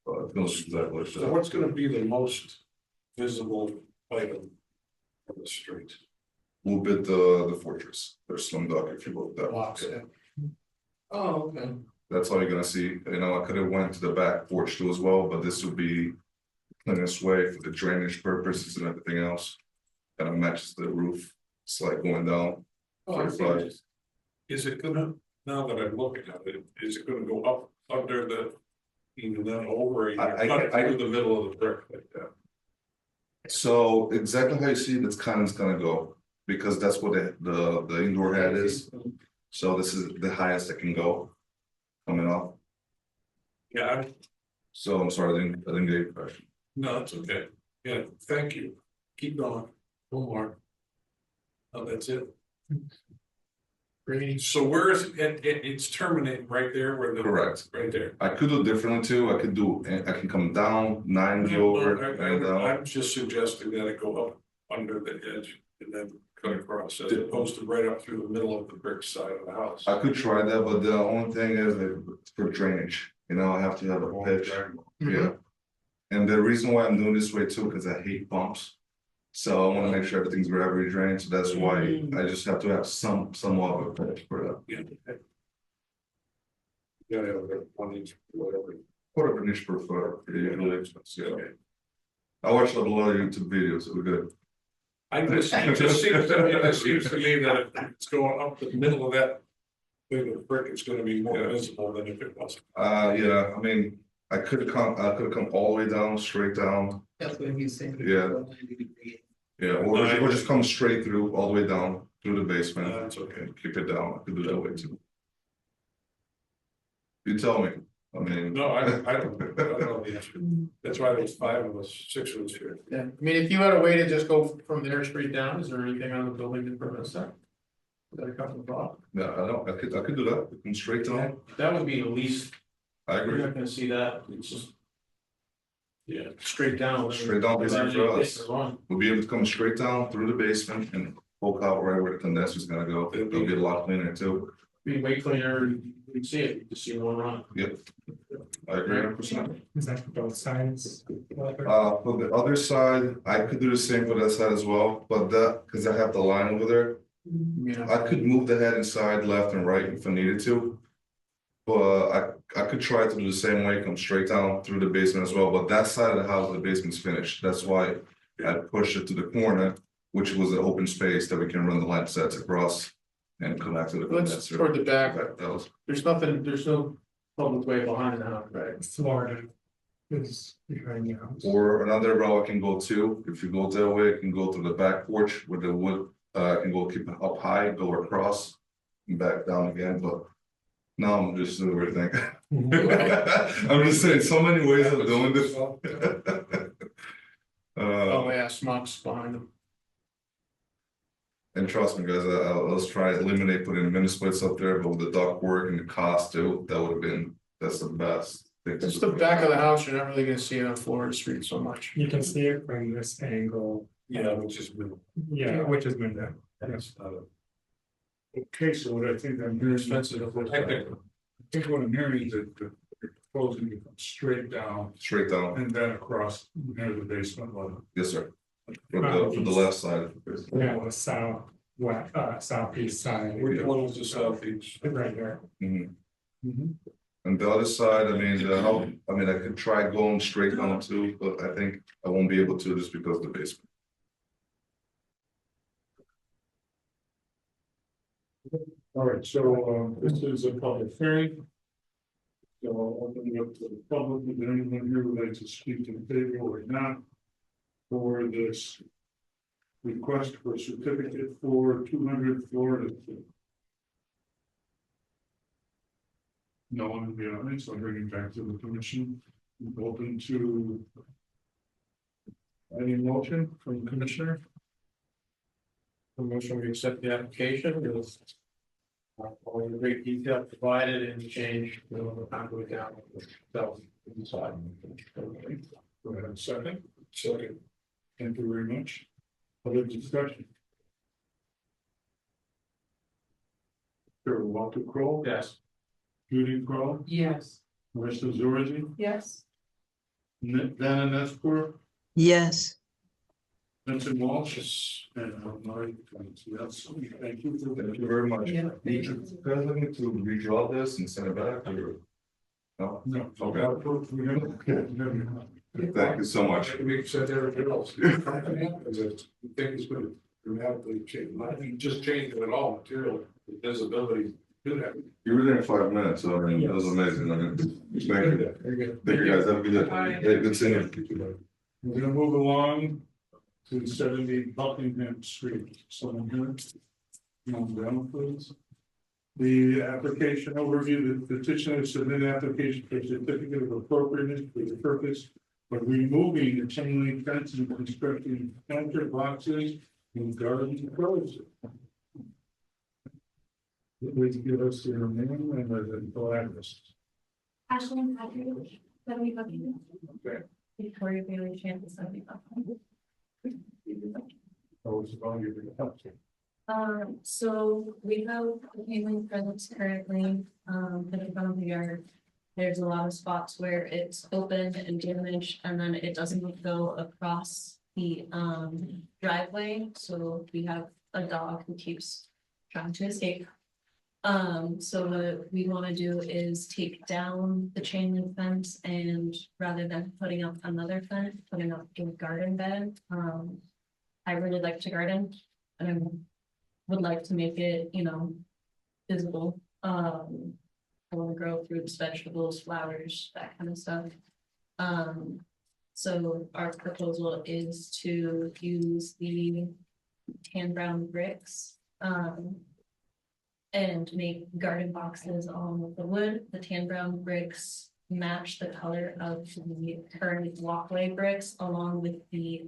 But it feels exactly. So what's gonna be the most visible item on the street? A little bit the fortress, there's some duck if you look that. Blocks, Yeah. Oh, okay. That's all you're gonna see, you know, I could have went to the back porch too as well, but this would be. Cleanest way for the drainage purposes and everything else. Kind of matches the roof, it's like going down. Oh, I see. Is it gonna, now that I'm looking at it, is it gonna go up under the, even then over, not through the middle of the brick like that? So exactly how you see it, that's kind of gonna go, because that's what the indoor head is. So this is the highest it can go. Coming off, Yeah, so I'm sorry, I didn't get your question. no, that's okay. Yeah, thank you. Keep going. One more. Oh, that's it. Great. So where is it? It's terminating right there where the. Correct. Right there. I could do differently too, I can come down 90 over and down. I'm just suggesting that it go up under the edge and then cut across as opposed to right up through the middle of the brick side of the house. I could try that, but the only thing is that for drainage, you know, I have to have a pitch, yeah. And the reason why I'm doing this way too, because I hate bumps. So I want to make sure everything's gravity drained, so that's why I just have to have somewhat of a pitch for that. Yeah. Yeah, 1 inch, whatever. Quarter of an inch per foot, yeah. I watched a lot of YouTube videos, it was good. It just seems to me that if it's going up the middle of that thing of brick, it's gonna be more visible than if it wasn't. Yeah, I mean, I could come all the way down, straight down, That's what he's saying. Yeah. yeah, or just come straight through, all the way down, through the basement. That's okay. Keep it down, I could do that way too. You tell me, I mean. No, I don't know the answer. That's why there's 5 of us, 6 of us here. Yeah, I mean, if you had a way to just go from there straight down, is there anything on the building that prevents that? Is that a couple of blocks? No, I don't, I could do that, come straight down, That would be the least, I you're agree. not gonna see that, it's just. Yeah, straight down. Straight down, basically for us. Wrong. We'll be able to come straight down through the basement and poke out right where the condenser's gonna go, it'll get a lot cleaner too. Be way cleaner, you can see it, you can see one run. Yep. I agree 100%. Is that for both sides? For the other side, I could do the same for that side as well, but that, because I have the line over there, Yeah, I could move the head inside, left and right if I needed to. But I could try to do the same way, come straight down through the basement as well, but that side of the house, the basement's finished, that's why I pushed it to the corner, which was an open space that we can run the light sets across and connect to the let's condenser. toward the back, That was, there's nothing, there's no public way behind the house, right? Florida is behind the house. or another row I can go to, if you go that way, I can go to the back porch with the wood, I can go keep it up high, go across. And back down again, but now I'm just overthinking. I'm just saying, so many ways of doing this. Oh, yeah, smokes behind them. And trust me, guys, let's try to eliminate putting mini splits up there, but with the duct work and the cost too, that would have been, that's the best. thing to It's do. the back of the house, you're not really gonna see it on Florida Street so much. You can see it from this angle. Yeah, which is real. Yeah, which is window. That's, Okay, so what I think I'm hearing. I think what I'm hearing is that the proposing to come straight down Straight down, and then across near the basement level. yes, sir. For the left side. Yeah, the southeast side. which one was the southeast? Right there. Mhm. And the other side, I mean, I could try going straight down too, but I think I won't be able to just because of the basement. All right, so this is a public hearing. So I'll open it up to the public. Is there anyone here who would like to speak in favor or not? For this request for a certificate for 200 Florida. No one in the audience, so I'll bring it back to the commission. Open to any motion from the commissioner? The motion, we accept the application, with all the great detail provided and change, I'm going down. So, inside. Go ahead, second. Second. Thank you very much. Other discussion? Sure, Walter Kroll. Yes. Judy Kroll, Yes. Marissa Zorzi, Yes. Dana Nespor, yes, Vincent Walsh, and Murray. Yes, thank you. Thank you very much. Yeah. Need you guys looking to redraw this and send it back or? No? No. Okay. Thank you so much. We said everything else. You think it's gonna dramatically change, not even just change it at all, material, the visibility, do that. You were there in 5 minutes, so I mean, that was amazing. I mean, thank you. Very good. Thank you guys. Have a good day. Bye. Hey, good seeing you. We're gonna move along to 70 Buckingham Street. Someone here? Come on down, please. The application overview, the petitioner submitted application for certificate of appropriateness for the purpose of removing the chain link fence and constructing counter boxes and garden enclosure. Please give us your name and the address. Ashley Patrick, 70 Buckingham. Okay. Victoria Bailey Chance, 70 Buckingham. Oh, it's on your help. So we have a paling presence currently, in the front of the yard. There's a lot of spots where it's open and damaged, and then it doesn't go across the, driveway, so we have a dog who keeps trying to escape. So what we wanna do is take down the chain link fence and rather than putting up another fence, putting up a garden bed. I really like to garden and I would like to make it, visible. I wanna grow fruits, vegetables, flowers, that kind of stuff. So our proposal is to use the tan brown bricks. And make garden boxes along with the wood. The tan brown bricks match the color of the current walkway bricks along with the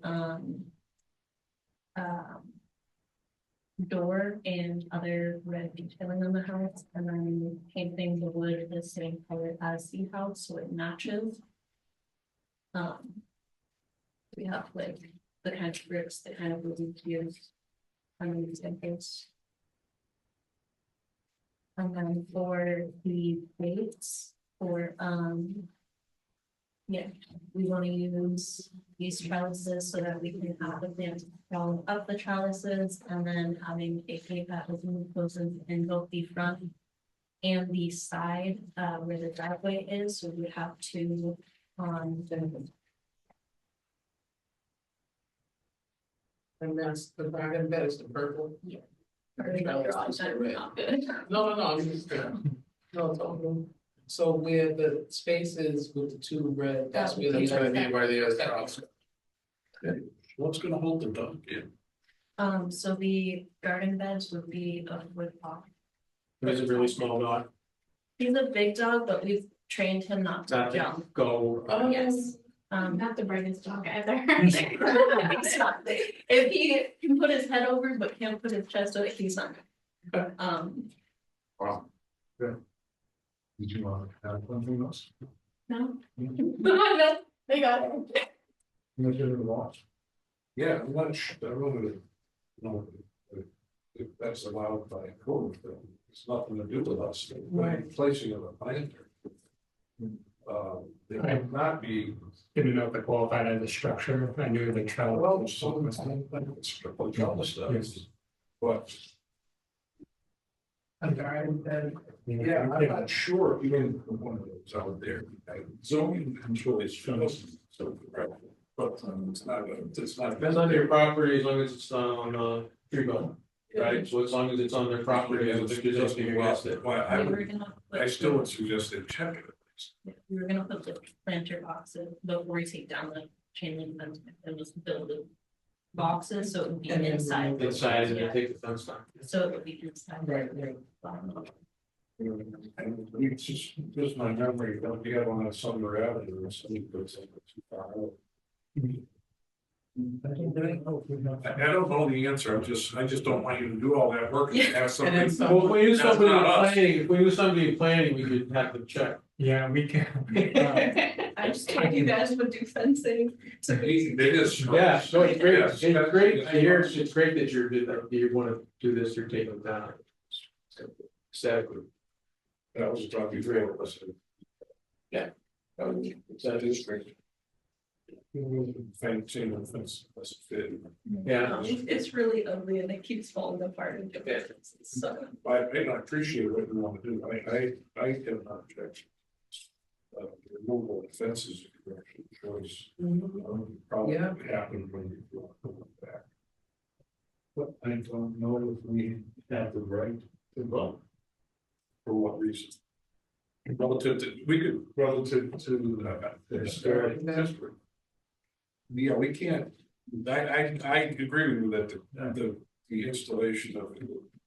door and other red detailing on the house, and then painting the wood the same color as the house so it matches. We have like the kind of bricks, the kind of wood we use on these examples. And then for the gates, for We want to use these trellises so that we can have the plants growing up the trellises and then having a pavement with new posts in both the front and the side, where the driveway is, so we have to, And that's the garden bed is the purple. not good. No, I'm just, no, it's all good. So where the spaces with the two red, that's where That's gonna the. be where the other house. What's gonna hold the duck in? So the garden beds would be a wood block. He's a really small dog. He's a big dog, but we've trained him not to Not to jump. go. Yes. Not the brightest dog either. He's not. If he can put his head over but can't put his chest over, he's not. Wow. Good. Did you want to add something else? No. No, they got it. Commissioner Walsh? Yeah, I'm not sure, I don't know if that's allowed by code, it's nothing to do with us, Right. placing of a planter. They might not be. Didn't know if it qualified as a structure. I knew the trellis. Well, some of it's strictly jealous stuff, Yes. but. Yeah, I'm not sure, even one of those out there, zoning control is just so. But it's not. Depends on your property, as long as it's not on, tree belt, right? So as long as it's on their property, I don't think there's anything against it. Why, I still would suggest they check it. We were gonna put the planter boxes before we take down the chain link fence and just build the boxes, so it would be And then inside. Inside and Yeah. then take the fence down. So it would be inside. Right. And it's just my memory, don't you have on that Summer Avenue or something that's too far out? I don't know the answer, I just don't want you to do all that work and have And then something. some- Well, if we use That's somebody in not us. planning, if we use somebody in planning, we could have them check. Yeah, we can. I just told you guys would do fencing. It is. Yeah, so it's great, Yes, it's great, I hear it's great that you wanna do this, you're taking it down. Exactly. That was talking before, listen. That is great. Fencing and fence, that's fit. Yeah. It's really ugly and it keeps falling apart into bits, so. I appreciate what you want to do, I cannot object. Removal of fences, is a direction choice. Probably Yeah. happen when you go back. But I don't know if we have the right to vote. For what reason? Relative to, we could, relative to the historic district. Yeah, we can't, I agree with you that the installation of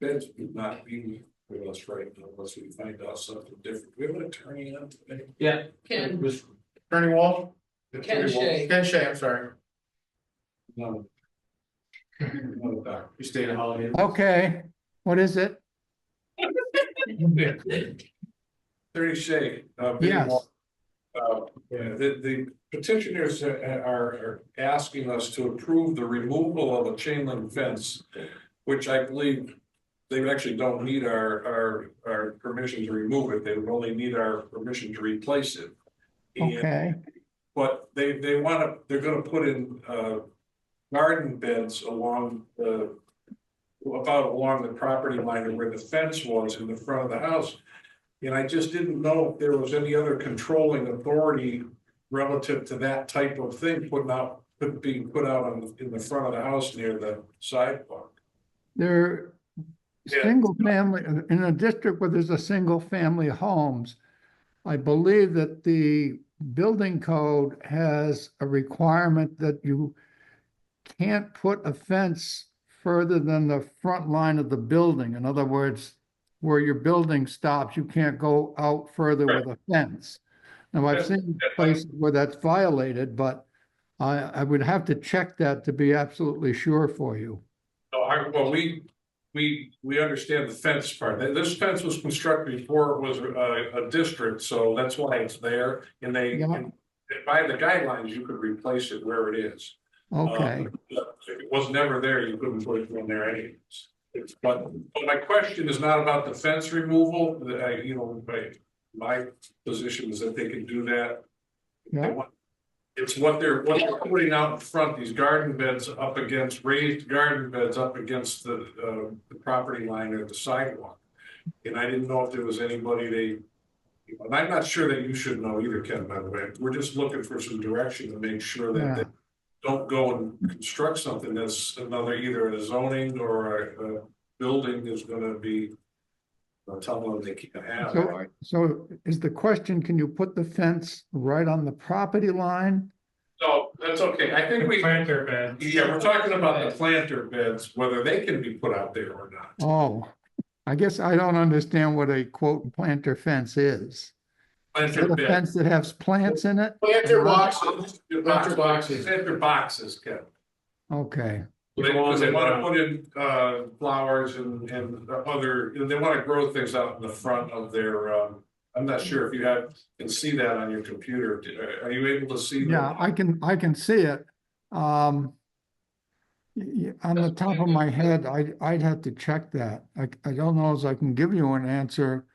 beds would not be with us right now unless we find out something different. We have an attorney on today. Yeah. Ken. Attorney Walsh? Ken Shea. Ken Shea, I'm sorry. No. No, doc. You staying at Holiday Inn? Okay, what is it? Attorney Shea. Yes. The petitioners are asking us to approve the removal of a chain link fence, which I believe they actually don't need our permission to remove it. They would only need our permission to replace it. And- Okay, But they're gonna put in garden beds along the property line of where the fence was in the front of the house. And I just didn't know if there was any other controlling authority relative to that type of thing being put out in the front of the house near the sidewalk. they're Yeah. single family, in a district where there's a single family homes. I believe that the building code has a requirement that you can't put a fence further than the front line of the building. In other words, where your building stops, you can't go out further with a fence. Now, I've seen places where that's violated, but I would have to check that to be absolutely sure for you. Well, we understand the fence part. This fence was constructed before it was a district, so that's why it's there. And by the guidelines, you could replace it where it is. Okay, If it was never there, you couldn't put it in there anyways. But my question is not about the fence removal. My position is that they can do that Yeah. It's what they're putting out in front, these garden beds up against, raised garden beds up against the property line or the sidewalk. And I didn't know if there was anybody and I'm not sure that you should know either, Ken, by the way. We're just looking for some direction to make sure that they don't go and construct something that's another, either a zoning or a building is gonna be tell them they can't have it. So is the question, can you put the fence right on the property line? So that's okay. I think we. Planter beds. Yeah, we're talking about the planter beds, whether they can be put out there or not. Oh, I guess I don't understand what a quote planter fence is. Is that a fence that has plants in it? Planter boxes. Planter boxes, Kevin. Okay. Because they want to put in flowers and other, they want to grow things out in the front of their, I'm not sure if you can see that on your computer. Are you able to see that? Yeah, I can see it. On the top of my head, I'd have to check that. I don't know as I can give you an answer.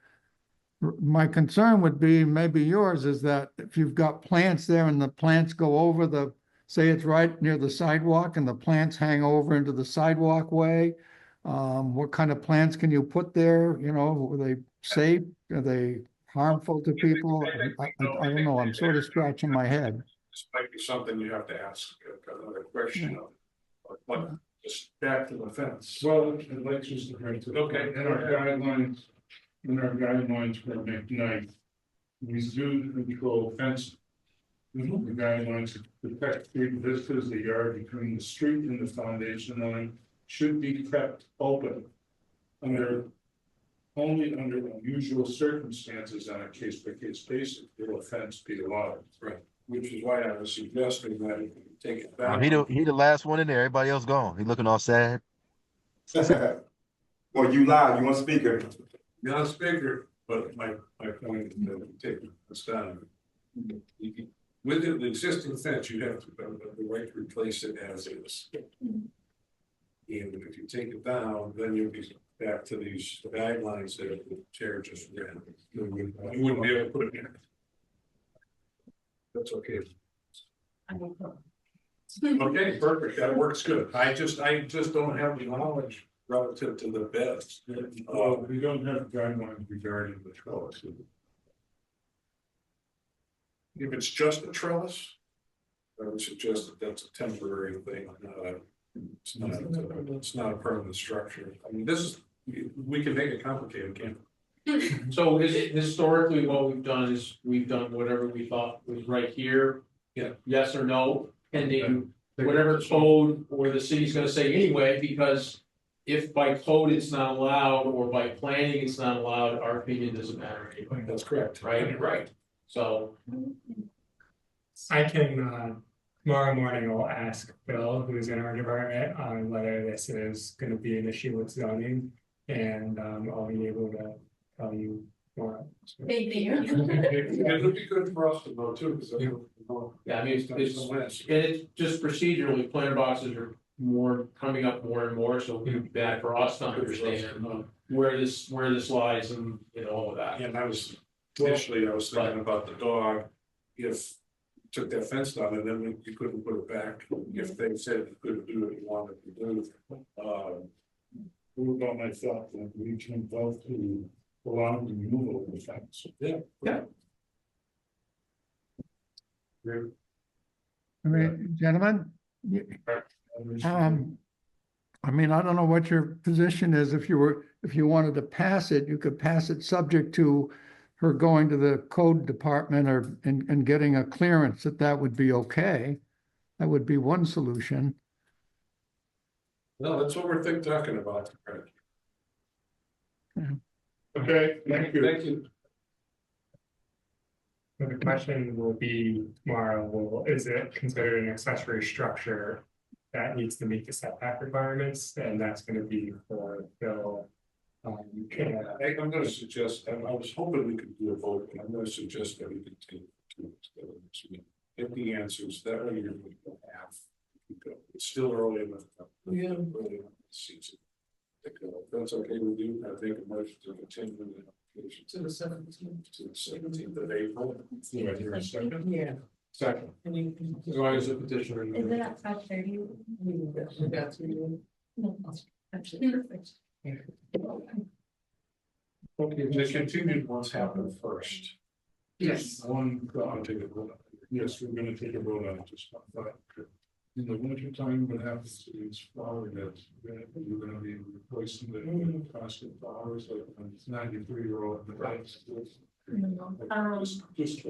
My concern would be, maybe yours, is that if you've got plants there and the plants go over the, say it's right near the sidewalk and the plants hang over into the sidewalk way, what kind of plants can you put there? You know, are they safe? Are they harmful to people? I don't know. I'm sort of scratching my head. This might be something you have to ask another question of. What, just back to the fence. Well, I'd like just to hear to. Okay. In our guidelines for McKnight, we do control fence. The guidelines to protect street visitors, the yard between the street and the foundation line should be kept open. Only under unusual circumstances on a case by case basis will a fence be allowed. Right. Which is why I was suggesting that you take it back. He the last one in there. Everybody else gone. He looking all sad. Well, you live, you on speaker. You're on speaker, but my point is that take this down. With the existing fence, you have the right to replace it as is. And if you take it down, then you'll be back to these guidelines that the chair just read. You wouldn't be able to put it in. That's okay. Okay, perfect. That works good. I just don't have the knowledge relative to the beds. We don't have guidelines regarding the trellis. If it's just a trellis, I would suggest that that's a temporary thing. It's not a permanent structure. I mean, we can make it complicated, can't we? So historically, what we've done is we've done whatever we thought was right here. Yeah. Yes or no, pending whatever code or the city's gonna say anyway, because if by code it's not allowed or by planning it's not allowed, our opinion doesn't matter anyway. That's correct. Right? Right. So. I can, tomorrow morning I'll ask Bill, who's in our department, on whether this is gonna be an issue with zoning. And I'll be able to tell you more. Thank you. It would be good for us to know too, because Yeah, I mean, it's just procedurally, planter boxes are coming up more and more, so it'd be bad for us to understand where this lies and, all of that. Yeah, and I was thinking about the dog, if you took that fence down and then you couldn't put it back, if they said you couldn't do what you wanted to do. What about my thought that we can vote to allow the removal of the fence? Yeah. I mean, gentlemen, I mean, I don't know what your position is. If you wanted to pass it, you could pass it subject to her going to the code department and getting a clearance that would be okay. That would be one solution. No, that's what we're talking about. Yeah. Okay, thank you. Thank you. The question will be tomorrow, is it considered an accessory structure that needs to meet the setback requirements? And that's gonna be for Bill. I'm gonna suggest, I was hoping we could do a vote, but I'm gonna suggest that we could take 2 weeks to this week. Get the answers, that way you're going to have. It's still early enough. Yeah. Early enough season. That's okay with you, I think a motion to continue the application to the 17th of April. Yeah. Second. As long as the petitioner. Is it at 5:30? No, actually, perfect. Okay, the continued ones happen first. Yes. One, I'll take a vote. Yes, we're gonna take a vote on it, just not that. In the winter time, what happens to these flower beds, you're gonna be replacing the plastic flowers, like 93-year-old. Just.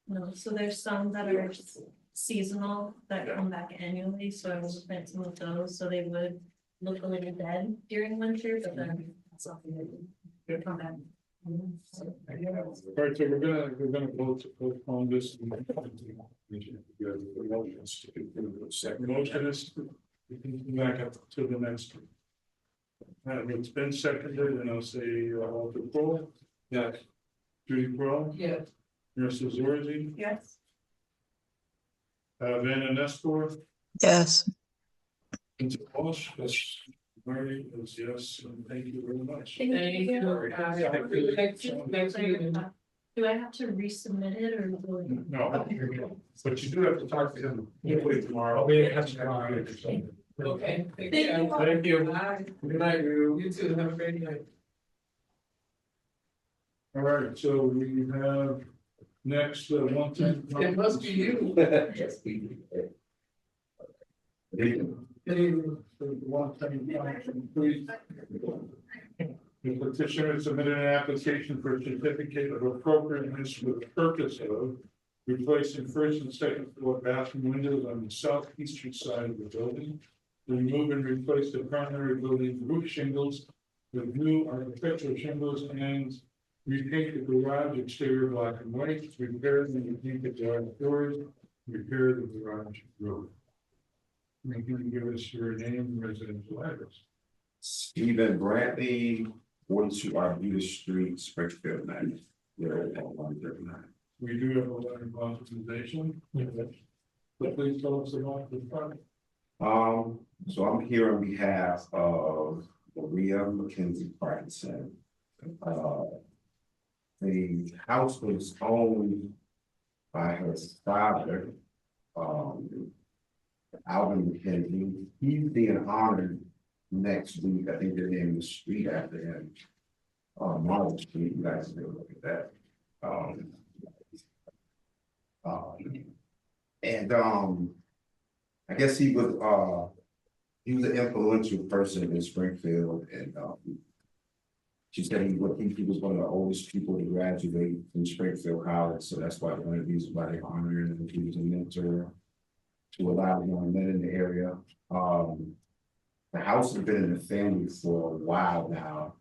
No, so there's some that are seasonal that come back annually, so I will plant some of those, so they would look a little dead during winter, but then something that would come back. All right, so we're gonna vote to postpone this. Second motion is back up to the next. It's been seconded, and I'll say Walter Kroll. Yes. Judy Kroll. Yes. Marissa Zorzi. Yes. Vanna Nestor. yes. Into Walsh. Yes. Mary is yes, and thank you very much. Thank you. Next meeting. Do I have to resubmit it or? will it- No, but you do have to talk to him hopefully tomorrow. Okay. Thank Thank you. you. Thank you. Bye. Good night, you. You too. Have a great night. All right, so we have next 110. It must be you. The petitioner submitted an application for a certificate of appropriateness for the purpose of replacing first and second floor bathroom windows on the southeastern side of the building. Remove and replace the primary building roof shingles with new architectural shingles and repaint the garage exterior black and white, repair and repaint the garage doors, repair the garage roof. You can give us your name and residential address. Stephen Brantley, 42 Arbutus Street, Springfield, Maine. 01139. We do have a letter of authorization. But please tell us about the project. So I'm here on behalf of Maria McKenzie Parkinson. The house was owned by her father, Alvin McKenzie. He's being honored next week. I think they're naming the street after him. Marlin Street, you guys can look at that. I guess he was an influential person in Springfield, and she said he was one of the oldest people to graduate from Springfield College, so that's why one of the reasons why they honor him, and he was a mentor to a lot of young men in the area. The house has been in the family for a while now.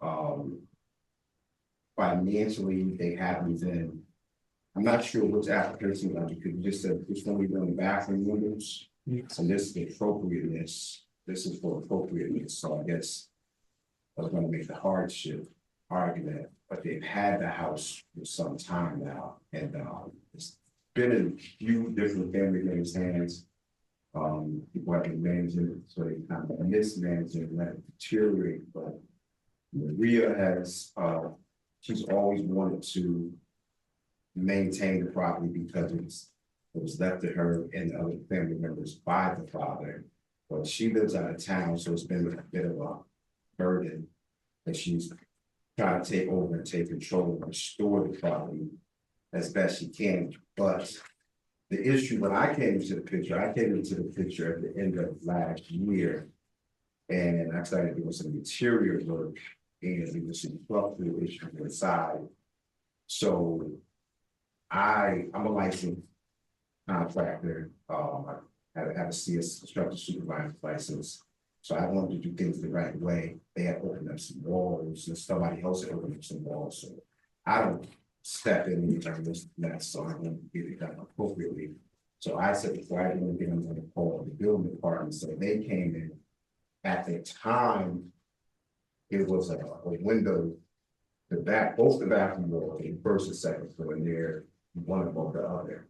Financially, they haven't been. I'm not sure which application, because you just said which one we doing bathroom windows. So this is appropriateness. This is for appropriateness. So I guess I was going to make the hardship argument, but they've had the house for some time now, and it's been in a few different family members' hands. People have been managing it, so they kind of mismanage it and let it deteriorate. But Maria has, she's always wanted to maintain the property because it was left to her and other family members by the father. But she lives out of town, so it's been a bit of a burden that she's trying to take over and take control and restore the property as best she can. But the issue, when I came into the picture at the end of last year, and I started doing some interior work, and there was some structural issues inside. So I'm a licensed contractor. I have a CS construction supervisor license. So I wanted to do things the right way. They had opened up some walls, and somebody else had opened up some walls. So I don't step in anytime this mess, so I want to get it done appropriately. So I said before I didn't get them on the call the building department, so they came in. At the time, it was a window, both the bathroom walls, the first and second floor, and there, one above the other.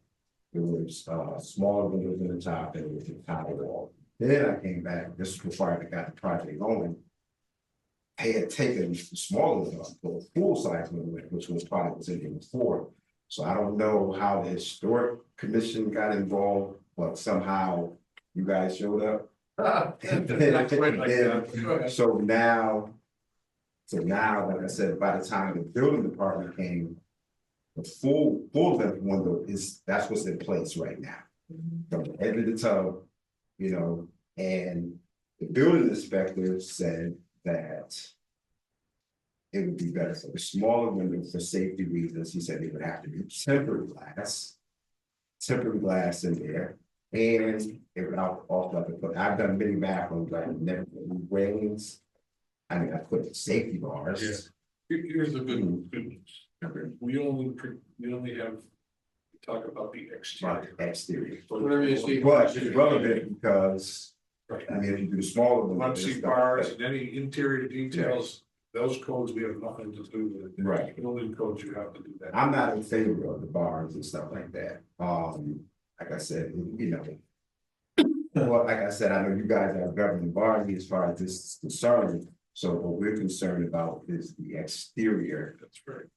There was smaller windows in the top, and it was a tile wall. Then I came back, this was before I got the project going. I had taken the smaller window, the full size window, which was probably was in before, So I don't know how the historic commission got involved, but somehow you guys showed up. So now, like I said, by the time the building department came, the full length window that's what's in place right now. From the edge of the tub, you know, and the building inspector said that it would be better for the smaller window for safety reasons. He said it would have to be tempered glass in there. And it would also have to put, I've done many bathrooms, like never railings. I mean, I put safety bars. Yeah. Here's the good news. We only have to talk about the exterior. Whatever you see. But it's relevant because, Right. I mean, if you do the smaller ones. Muncie bars and any interior details, those codes we have nothing to do with. Right. Building codes, you have to do that. I'm not in favor of the bars and stuff like that. Like I said, you know. Well, like I said, I know you guys are governing body as far as this is concerned. So what we're concerned about is the exterior. That's right.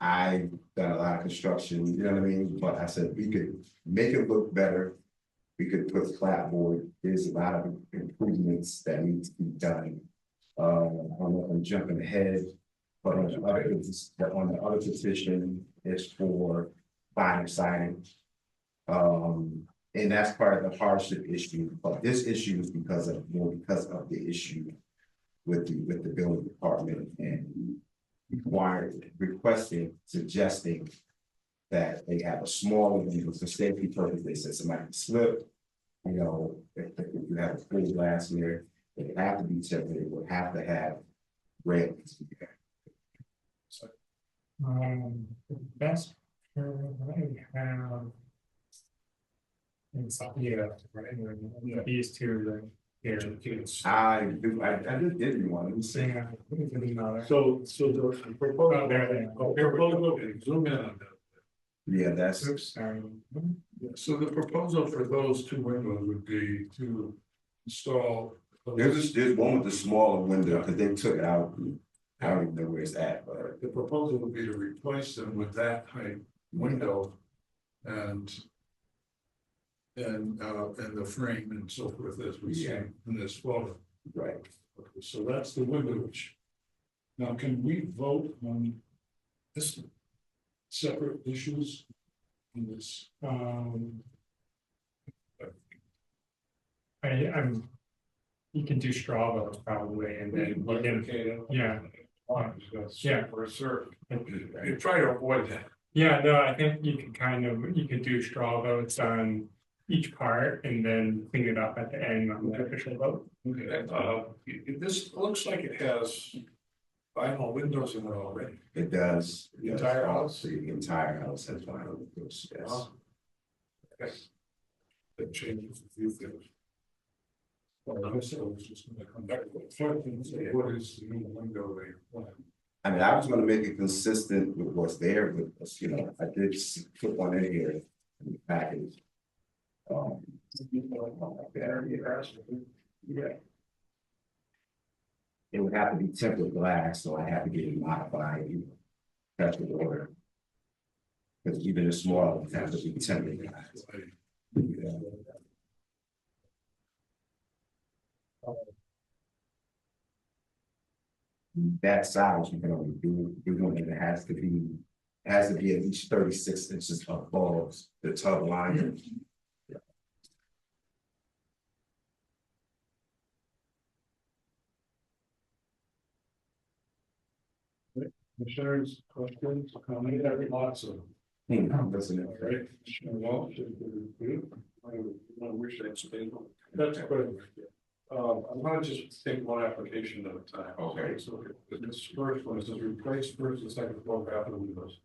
I've done a lot of construction, you know what I mean? But I said we could make it look better. We could put clapboard. There's a lot of improvements that need to be done. I don't know if I'm jumping ahead, but on the other petition is for vinyl siding. And that's part of the hardship issue, but this issue is because of the issue with the building department and suggesting that they have a smaller window for safety purposes. They said somebody can slip, you know, if you have a full glass there, it would have to be tempered, it would have to have railings. The best I have. It's right, these two here. I just did you one. Let me see. Yeah. So the proposal, zoom in on that. Yeah, that's. So the proposal for those two windows would be to install. There's one with the smaller window, because they took it out. I don't even know where it's at, but. The proposal would be to replace them with that type window and the frame and so forth as we see in this photo. Right. Okay, so that's the windows. Now, can we vote on this separate issues in this? You can do straw votes probably, and then look in. Yeah. For a certain. You try to avoid that. Yeah, no, I think you could do straw votes on each part and then clean it up at the end on the official vote. Okay, this looks like it has vinyl windows in it already. It does. The entire house? The entire house has vinyl windows, yes. Okay. That changes a few things. Well, I said I was just gonna come back to the front and say, what is the new window they want? I mean, I was gonna make it consistent with what's there, but, you know, I did put one in here in the package. Yeah. It would have to be tempered glass, so I have to get it modified, you know, that's the order. Because even the small ones have to be tempered glass. Yeah. That size, you can only do one, and it has to be at least 36 inches above the tub line. Commissioners, questions, comments, lots of. I'm listening. Right, Walsh, I wish I'd stayed. That's good. I want to just take one application at a time. Okay. So this first one says replace first and second floor bathroom windows.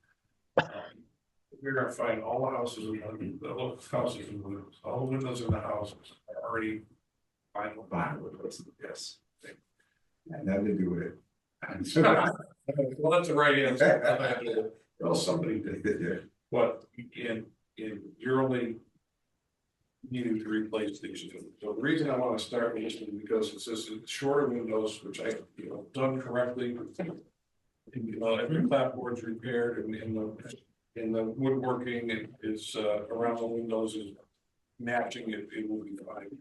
We're gonna find all the houses in windows, all the windows in the houses are already vinyl windows. Yes. And nothing to do with it. Well, that's the right answer. Well, somebody did it, but you're only needing to replace these two. So the reason I want to start with this is because it says shorter windows, which I, done correctly. Every clapboard's repaired and the woodworking is around the windows is matching it, it will be fine.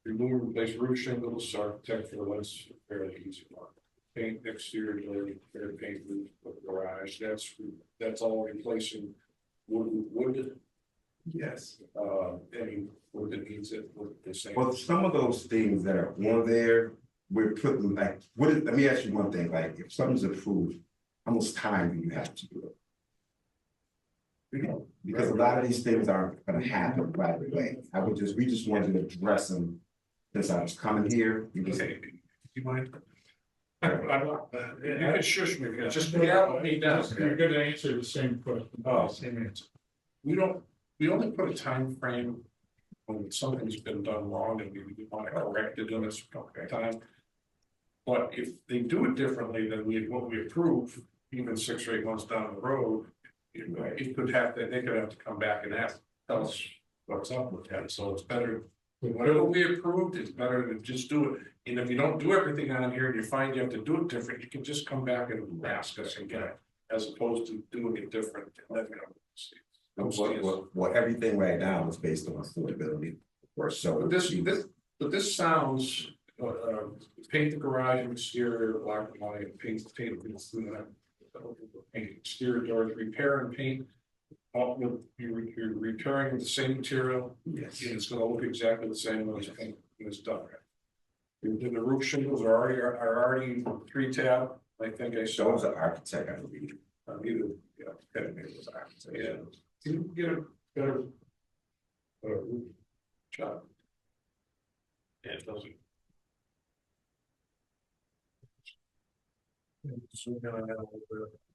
Remove and replace roof shingles, architectural, that's fairly easy one. Paint exterior door, repair paint roof of the garage, that's all replacing wood. Yes. Any wood that needs it, wood the same. Well, some of those things that are on there, we're putting like, let me ask you one thing, like, if something's approved, how much time do you have to do it? Because a lot of these things aren't gonna happen right away. We just wanted to address them since I was coming here. Okay, you mind? You can shush me, just gavel me down. You're gonna answer the same question. Oh, same answer. We only put a time frame when something's been done wrong and we want to correct it in a certain time. But if they do it differently than what we approve, even 6 or 8 months down the road, it could have they could have to come back and tell us what's up with that. So it's better. Whatever we approved, it's better to just do it. And if you don't do everything on here and you find you have to do it different, you can just come back and ask us again, as opposed to doing it different. Well, everything right now is based on affordability. Or so. But this sounds, paint the garage and exterior black and white, paint exterior doors, repair and paint. You're repairing with the same material. Yes. And it's gonna look exactly the same when it's done. The roof shingles are already 3-tab. I think I saw. Those are architect, I believe. Either, was architect. Yeah. You can get a better roof job. Yeah, it doesn't.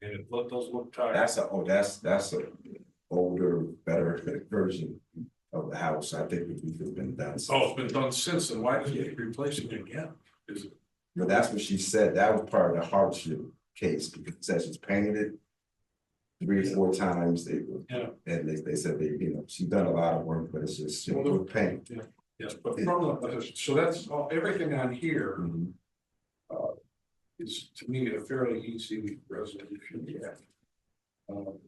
And let those look tired. That's a older, better version of the house. I think it has been done. Oh, it's been done since, then why does it keep replacing it again? Is it? But that's what she said. That was part of the hardship case because it says she's painted it 3 or 4 times. And they said she's done a lot of work, but it's just paint. Yeah. Yes, but so that's everything on here. Is to me a fairly easy resolution. Yeah.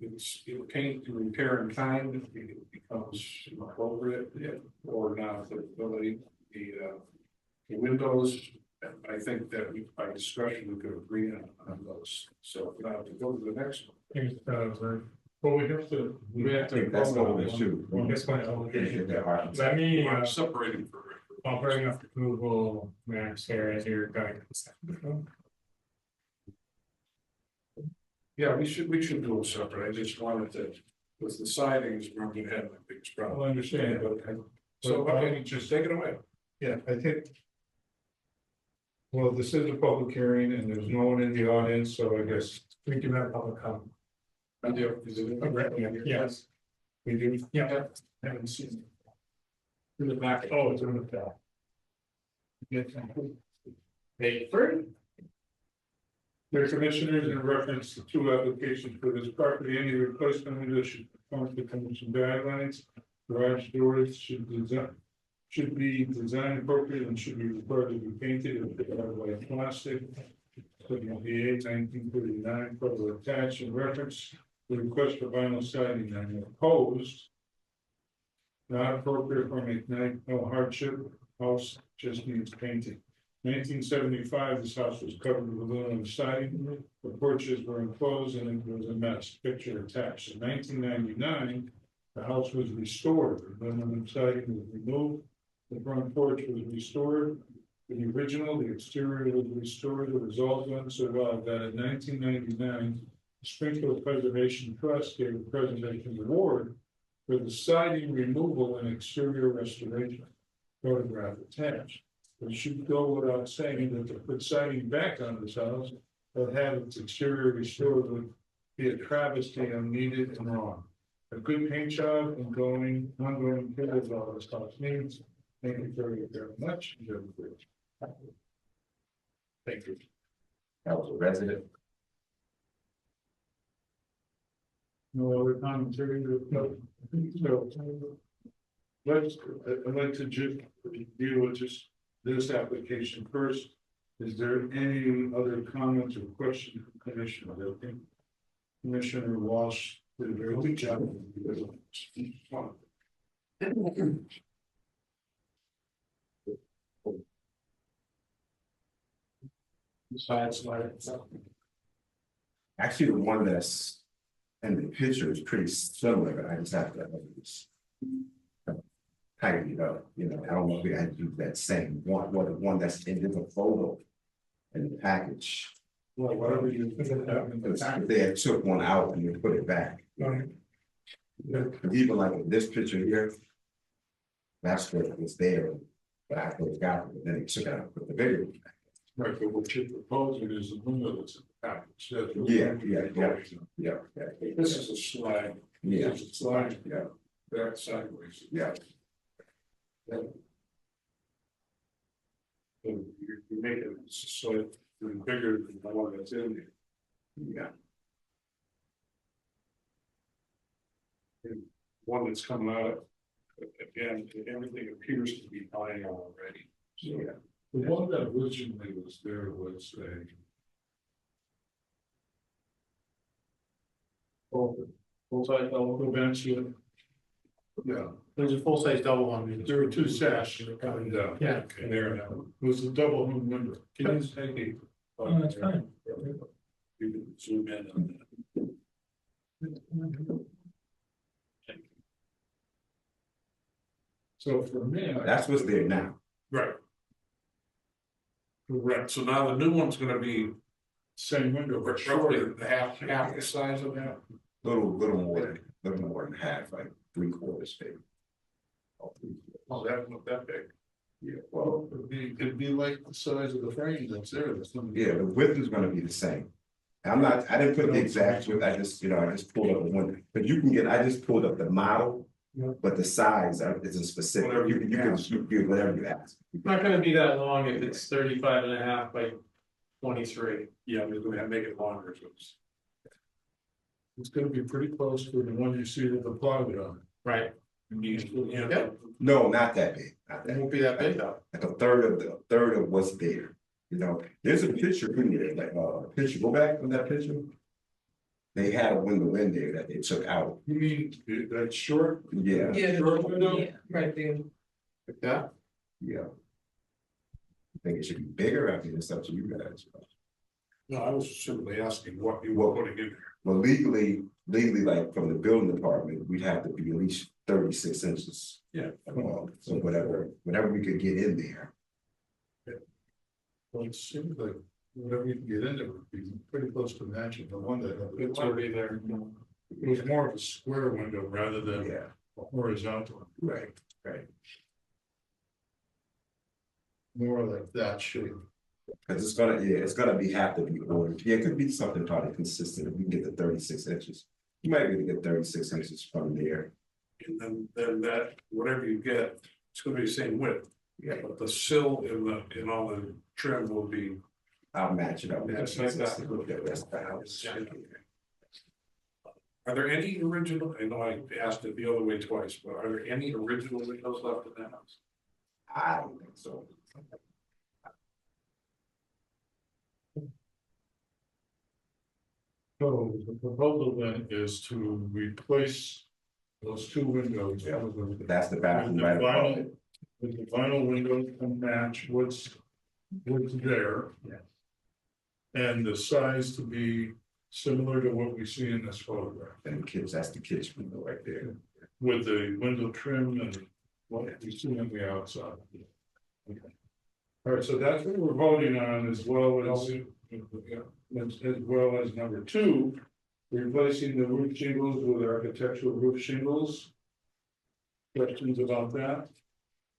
It's paint and repair in kind, it becomes appropriate or not applicability. The windows, I think that by discussion we could agree on those. So now to go to the next one. Well, we have to. That's the whole issue. Let me, I'm separating for. I'll bring up Google Maps here as you're going. Yeah, we should do them separate. I just wanted to, with the sidings, we're going to have the biggest problem. I understand, but. So just take it away. Yeah, I think. Well, this is a public hearing and there's no one in the audience, so I guess we can have public comment. Yes. We do, yeah, haven't seen it. In the back, oh, it's in the back. Hey, Fred. Their commissioners in reference to 2 applications for this property, any replacement window should conform to commission guidelines. Garage doors should be designed appropriate and should be required to be painted in white plastic. 1939, further attached in reference. The request for vinyl siding and opposed. Not appropriate for McKnight, no hardship, house just needs painting. 1975, this house was covered with aluminum siding, the porches were enclosed and it was a mess, picture attached. In 1999, the house was restored, the aluminum siding was removed, the front porch was restored. The original, the exterior was restored, the result went so well that in 1999, Springfield Preservation Trust gave a preservation award for the siding removal and exterior restoration. Photograph attached. It should go without saying that to put siding back on this house but have its exterior restored would be a travesty, unneeded and wrong. A good paint job and ongoing care of all this house needs. Thank you very much. Thank you. That was a resident. No other commentary? No. So, I'd like to just deal with just this application first. Is there any other comments or questions from commissioners? I think Commissioner Walsh did a very good job. Besides, like, Actually, the one that's in the picture is pretty similar, but I just have to just tighten it up, you know, I don't know if we had to do that same one, what the one that's in the photo in the package. Well, whatever you put it out in the Because package. they had took one out and they put it back. Right. Even like this picture here. That's what was there, but I forgot, it, then they took it out, put the bigger. Right, but what you're proposing is the window that's in the package. That's what Yeah, you're proposing. yeah. this is a slide. Yeah. This is a slide, Yeah, back sideways. yeah. So you make it so it's bigger than the one that's in there. Yeah. And one that's coming out, again, everything appears to be high already. So Yeah. The one that originally was there was a. Full-size double. Bench, yeah. Yeah, There's a full-size double one. there were two sash coming down. Yeah. And there, it was a double hung window. Can you say? Oh, that's fine. you can zoom in on that. So for me, That's what's there now. Right. Correct, so now the new one's gonna be same window, but roughly shorter. half the size of that. Little more than half, like 3/4 big. Oh, 3/4. Oh, that's not that big. Yeah, well, It'd be like the size of the frame that's there, that's gonna be. yeah, the width is gonna be the same. I didn't put the exact width, I just pulled up the one, but you can get, I just pulled up the model. But the size isn't specific, Whatever you can do whatever you ask. It's not gonna be that long if it's 35.5 by 23. Yeah, we're gonna have to make it longer, so It's gonna be pretty close to the one you see with the plywood on. Right. yeah. No, not that big, not It that, won't be that big though. like a third of what's there. You know, there's a picture in there, like picture, go back on that picture. They had a window in there that they took out. You mean that short? Yeah, Short window? Right there. Like that. yeah. I think it should be bigger, I think it's up to you guys. No, I was simply asking what you were putting in there. Well, legally, like from the building department, we'd have to be at least 36 inches. Yeah. So whatever we could get in there. Well, it seems like whatever you can get in there would be pretty close to matching the one that. It's already there. It was more of a square window rather than Yeah, a horizontal, right. more like that shape. Cause it's gonna have to be ordered. Yeah, it could be something probably consistent. If we can get the 36 inches. You might be able to get 36 inches from there. And then that, whatever you get, it's gonna be the same width. Yeah. But the sill and all the trim will be. I'll match it up. That's like that. Yeah, that's the house. Are there any original, I know I asked it the other way twice, but are there any original windows left in that house? I don't think so. So the proposal then is to replace those two windows. Yeah. With That's the bathroom the right above vinyl, it. with the vinyl windows to match what's there. Yeah. And the size to be similar to what we see in this photograph, And that's the kitchen window right there. with the window trim and what we see on the outside. Okay. All right, so that's what we're voting on as well as, as well as number two, replacing the roof shingles with architectural roof shingles. Questions about that?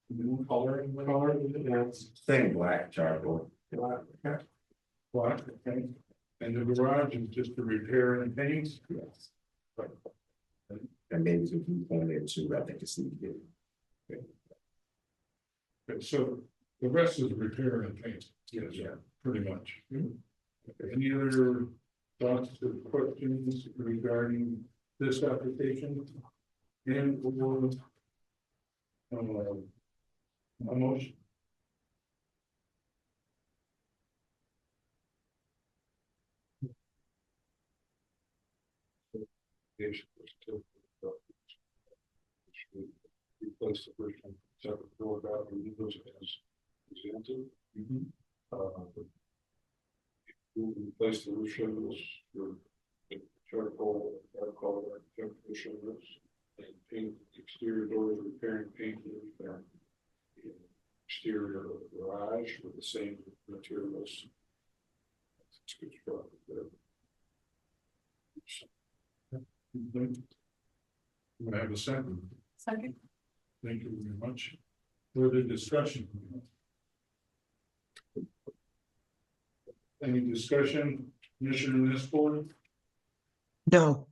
New color, Same black charcoal. Black, okay. And the garage is just to repair and paint? Yes. And maybe some heat on there too, I think it's needed. Okay, so the rest is repair and paint. Yes, yeah, pretty much. Okay, any other thoughts or questions regarding this application? And or a motion? Replace the first one, separate floor bathroom windows as presented. We'll replace the roof shingles for charcoal, shingles, and paint exterior doors, repairing paint the exterior of the garage with the same materials. It's good stuff there. We have a second. Second. Thank you very much. Further discussion? Any discussion, Commissioner Nisbord? no,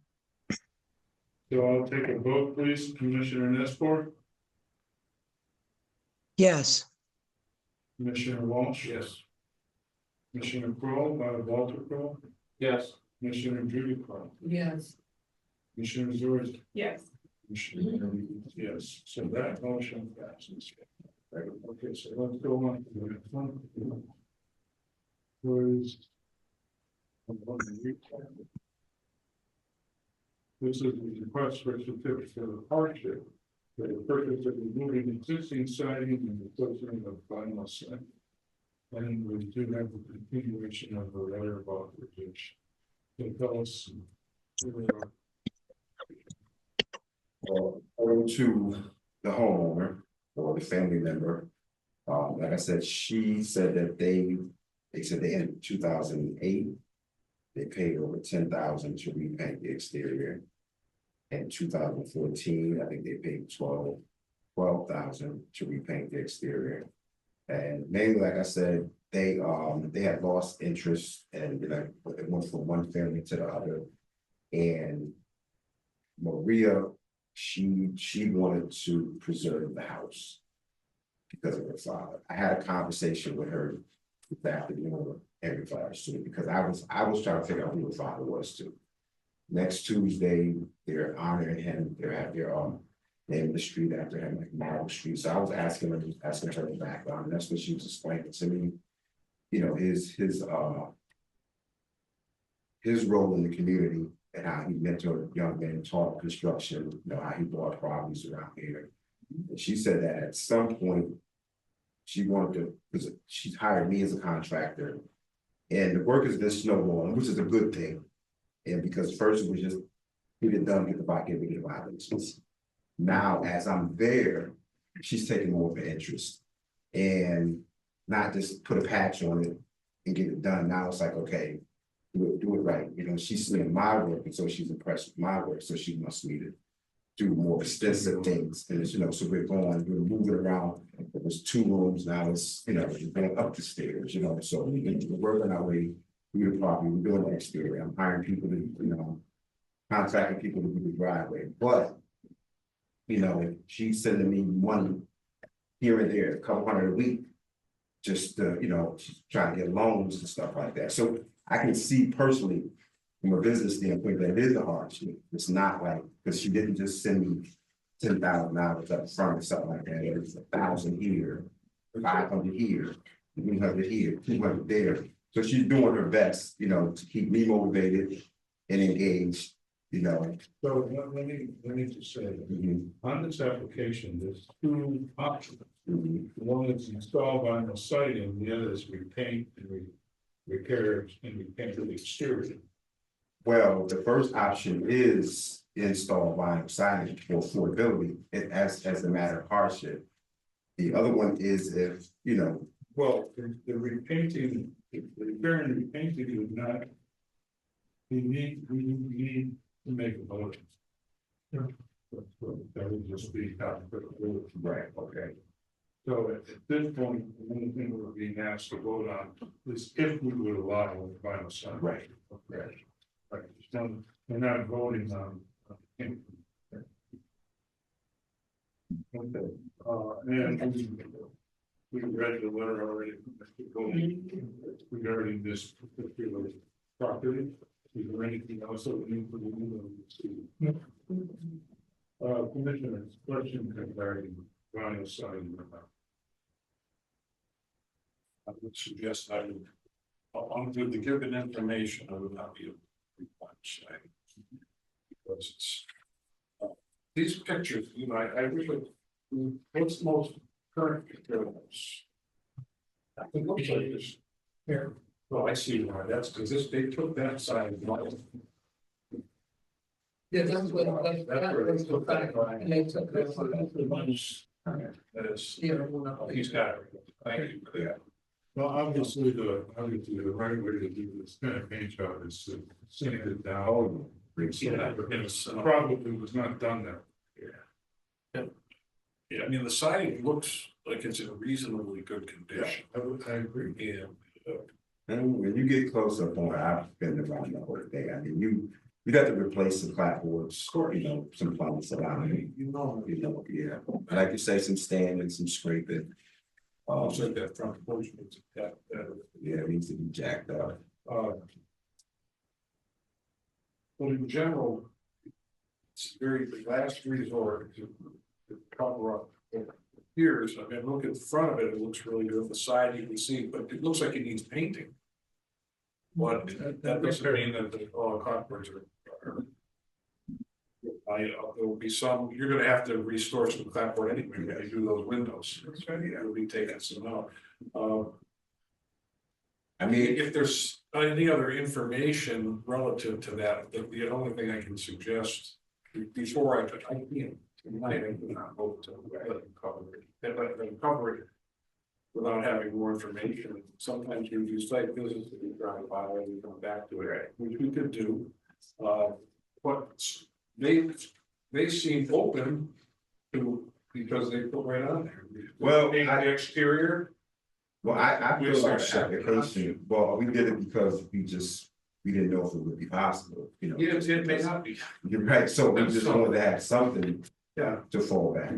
So I'll take a vote, please. Commissioner Nisbord? yes, Commissioner Walsh? Yes. Commissioner Kroll, Walter Kroll? Yes. Commissioner Judy Kroll? Yes. Commissioner Zorzi? Yes. Commissioner Reed, yes, so that motion passes. Right, okay, so let's go on to the next one. Was. This is the request for a certificate of hardship for the purpose of removing existing siding and replacing of vinyl siding. And we do have the continuation of the letter of authorization. So tell us. Over to the homeowner or the family member. Like I said, she said that they said they in 2008, they paid over 10,000 to repaint the exterior. In 2014, I think they paid 12,000 to repaint the exterior. And mainly, like I said, they had lost interest and it went from one family to the other. And Maria, she wanted to preserve the house because of her father. I had a conversation with her this afternoon in regards to it because I was trying to figure out who her father was too. Next Tuesday, they're honoring him. They're at their name of the street after him, like Marble Street. So I was asking her the background, and that's what she was explaining to me. You know, his role in the community and how he mentored young men, taught construction, you know, how he bought properties around here. And she said that at some point she wanted to, because she's hired me as a contractor, and the work has been snowballing, which is a good thing. And because first it was just get it done, get the violations. Now, as I'm there, she's taking more of an interest and not just put a patch on it and get it done. Now it's like, okay, do it right. You know, she's seeing my work, and so she's impressed with my work. So she wants me to do more extensive things. And it's, you know, so we're moving around. It was 2 rooms, now it's, you know, we're going up the stairs, you know, so we're working our way through the property, we're doing the exterior. I'm hiring people to, you know, contracting people to do the driveway. But, you know, she's sending me money here and there, a couple hundred a week, just you know, trying to get loans and stuff like that. So I can see personally from a business standpoint that it is a hardship. It's not like, because she didn't just send me $10,000 up front or something like that. It was 1,000 here, 500 here, 300 here, 200 there. So she's doing her best, you know, to keep me motivated and engaged, you know. So let me just say, on this application, there's 2 options. One is install vinyl siding, the other is repaint and repair and repaint the exterior. Well, the first option is install vinyl siding for affordability as a matter of hardship. The other one is if, you know. Well, the repainting, the repair and repainting would not. We need to make a motion. That would just be right, okay. So at this point, the only thing we're being asked to vote on is if we would allow the vinyl siding. Right. Okay. Right. So we're not voting on. Okay. And we read the letter already regarding this particular property. Is there anything else that we need to do? Commissioners, question regarding vinyl siding. I would suggest on the given information, I would not be able to reply. These pictures, you know, I really, what's the most current picture of this? It looks like this here. Well, I see why, that's because this, they took that side. Yeah, that's what, That's where they took that. and they took that one. That is, Yeah. he's got it. Thank you for that. Well, obviously, the right way to do this kind of paint job is to sand it down. Yeah, It's probably was not done there. Yeah, I mean, the siding looks like it's in reasonably good condition. I agree. And, And when you get close up on, I've been around the whole day, I mean, you got to replace some clapboards, you know, some planks around it, you know, yeah. And like you say, some sanding, some scraping. looks like that front porch needs that, Yeah, it needs to be jacked up. but in general, it's very the last resort to cover up. Here's, I mean, look at the front of it, it looks really good, the side you can see, but it looks like it needs painting. But that doesn't mean that all clapboards are. There will be some, you're gonna have to restore some clapboard anyway, when you do those windows. You'll be taking some out. I mean, if there's any other information relative to that, the only thing I can suggest before I can't tonight, I cannot vote to let them cover it. Let them cover it without having more information. Sometimes you do site visits, you drive by and you come back to it, which we could do. But they seem open to, because they put right on there. Well, the exterior. Well, I feel like the application, well, we did it because we didn't know if it would be possible, you know. Yes, it may not be. You're right, so we just wanted to have something Yeah. to fall back,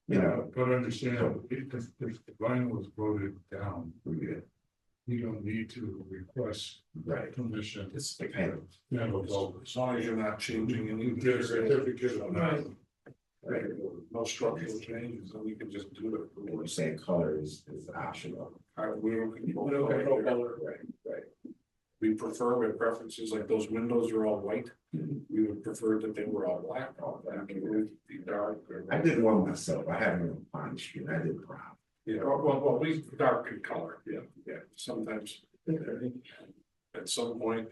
you know. But understand, if the vinyl was voted down, you don't need to request permission. It's the paint. Yeah, but well, As long as you're not changing any. get a certificate on that. Right, no structural changes, and we can just do it. What you're saying, color is optional. We don't control color. Right. We prefer with preferences like those windows are all white. We would prefer that they were all black, it would be dark. I did one myself, I had one on Pine Street, I did brown. Yeah, well, we dark in color, yeah, sometimes. At some point.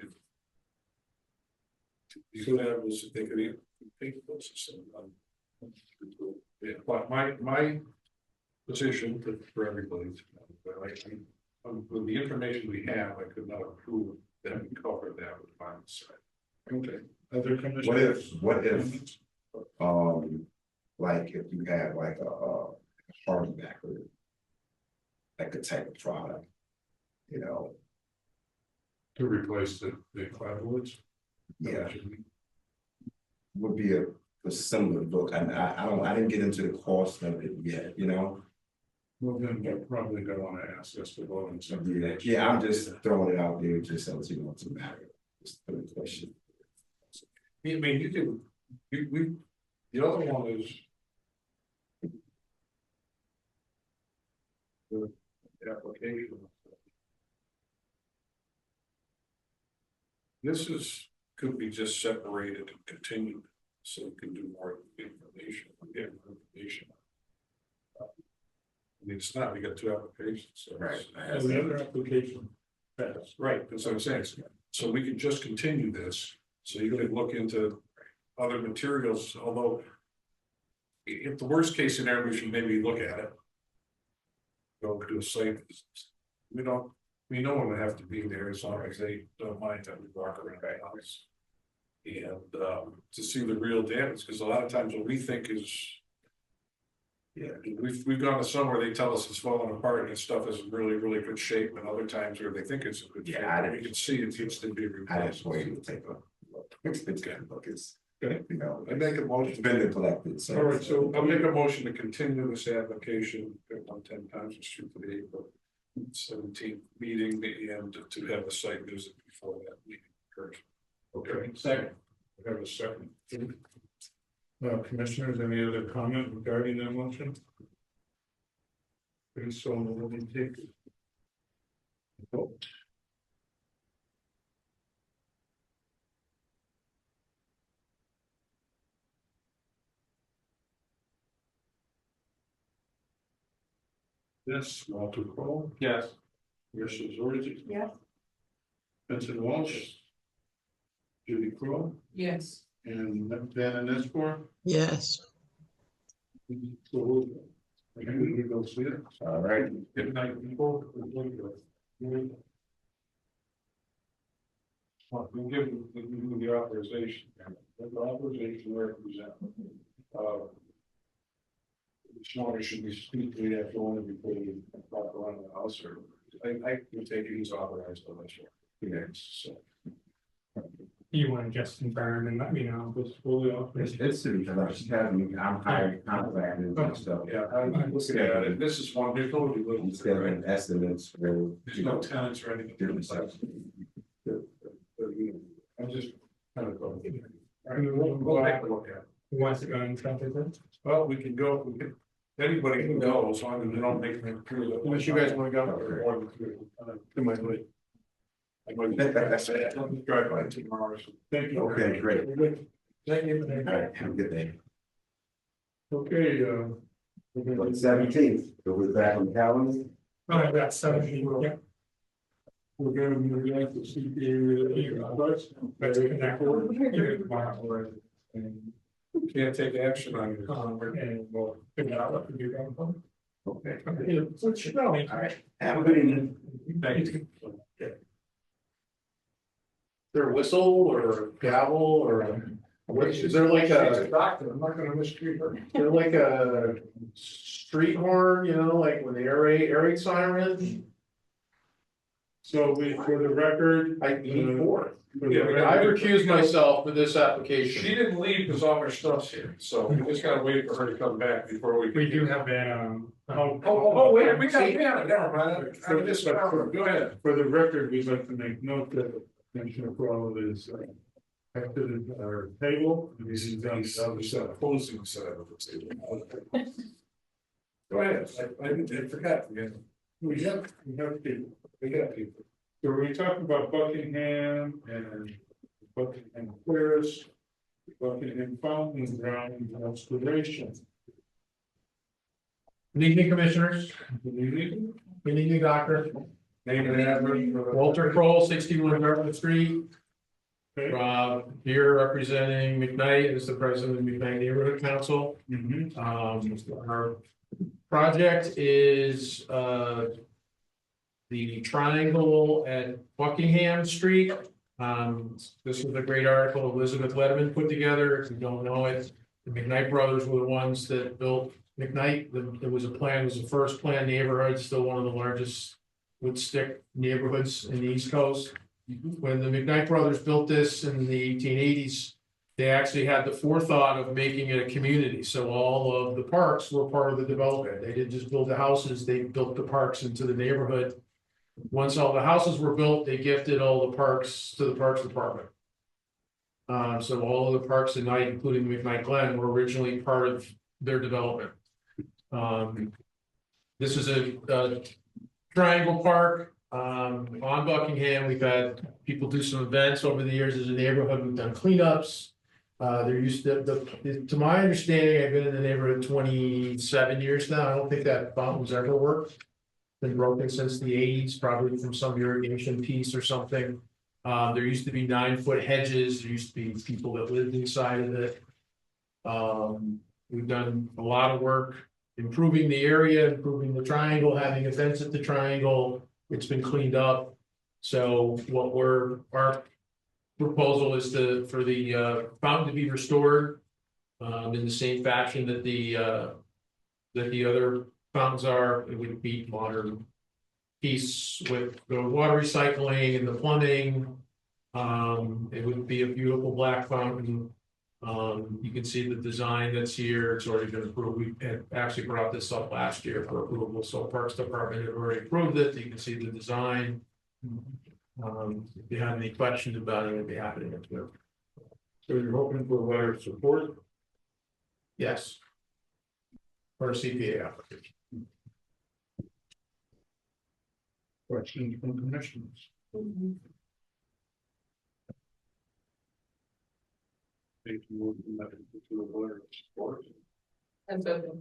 You could have was, they could even paint those or something. Yeah, but my position for everybody, with the information we have, I could not approve that we cover that with the final side. Okay, other commissioners? What if, like if you had like a hardback or like a type of product, you know? To replace the clapboards? Yeah. Would be a similar look, I didn't get into the cost of it yet, you know? Well, then they're probably gonna wanna ask us to vote on something. Yeah, I'm just throwing it out there just so you know what's the matter. Just a question. I mean, you can, the other one is. The application. This could be just separated and continued, so you can do more information, get more information. I mean, it's not, we got two applications, so. Right. The other application. Right, that's what I'm saying, so we can just continue this, so you could look into other materials, although. If the worst case scenario, we should maybe look at it. Go do a site, we no one would have to be there as long as they don't mind that we walk around the house. And to see the real damage, because a lot of times what we think is. Yeah, we've gone to somewhere they tell us it's falling apart and stuff is in really, really good shape, and other times where they think it's in good shape. You can see it needs to be replaced. I just waited to take a look. It's good look, it's, you know, I make a motion. it's been neglected, so. All right, so I'll make a motion to continue this application at 110 Times Street for the April 17th meeting and to have a site visit before that meeting occurs. Okay. Second. We have a second. Commissioners, any other comment regarding that motion? Pretty so we'll take it. Vote. Yes, Walter Crowe, Yes. Mrs. Origi, Yes. Vincent Walsh. Judy Crowe Yes. and Dan Escore. yes. So I can we go see it. All right. Good night, people. Well, we'll give you the authorization, the authorization represent. This morning should be speaking after one before you walk around the house, or I can take it, he's authorized on this one. Yes, so. You want to just confirm and let me know. It's fully authorized. It's to because she's having, I'm hiring contractors and stuff. Yeah, I'm looking at it, this is one, there's nobody living. He's getting estimates for. There's no tenants or anything. I'm just kind of going. We'll take a look at it. Who wants to go and stuff with it? Well, we can go, anybody can go, as long as they don't make me. Unless you guys wanna go. To my late. I might drive by tomorrow. So thank you. Okay, great. Thank you. All right, have a good day. Okay, But 17th, so we're back on the calendar. Oh, that's 17, yeah. we're gonna move on to see the, Let's connect here tomorrow. and can't take action on it. And we'll figure out what to do going forward. Okay. What you know. All right, have a good evening. Thank you. There a whistle or a gavel or is there like She's a, doctor, I'm not gonna mistreat her. is there like a street horn, you know, like when the air raid siren? So we, for the record. I need four. For the record- I recuse myself for this application. She didn't leave because all her stuff's here, so we just gotta wait for her to come back before we. We do have that, Wait, we got, yeah, never mind, I'm just, go ahead. For the record, we'd like to make note that Commissioner Crowell is exited our table, and he's on the other side, opposing side of the table. Go ahead, I forgot, again. We have people. So we talked about Buckingham and Buckingham Aquarius, Buckingham Fountain Ground and Restoration. Good evening, commissioners. Good evening. Good evening, doctor. Name and address for the- Walter Kroll, 61 Dartmouth Street. Okay. Here representing McKnight as the president of McKnight Neighborhood Council. Mhm. Our project is, the triangle at Buckingham Street. This was a great article Elizabeth Letterman put together. If you don't know it, the McKnight brothers were the ones that built McKnight. There was a plan, it was the first planned neighborhood, still one of the largest wood stick neighborhoods in the East Coast. When the McKnight brothers built this in the 1880s, they actually had the forethought of making it a community. So all of the parks were part of the development. They didn't just build the houses, they built the parks into the neighborhood. Once all the houses were built, they gifted all the parks to the Parks Department. So all of the parks at night, including McKnight Glen, were originally part of their development. This is a triangle park on Buckingham. We've had people do some events over the years as a neighborhood. We've done cleanups. There used to my understanding, I've been in the neighborhood 27 years now. I don't think that fountain's ever worked. Been broken since the 80s, probably from some irrigation piece or something. There used to be 9-foot hedges. There used to be people that lived inside of it. We've done a lot of work improving the area, improving the triangle, having events at the triangle. It's been cleaned up. So our proposal is for the fountain to be restored in the same fashion that the other fountains are. It would be modern piece with the water recycling and the plumbing. It would be a beautiful black fountain. You can see the design that's here. It's already been approved. We had actually brought this up last year for approval. So Parks Department had already approved it. You can see the design. If you have any questions about it, I'd be happy to answer. So you're hoping for a letter of support? Yes. For a CPA application. Questions from commissioners? Take you more than that to a letter of support. And so,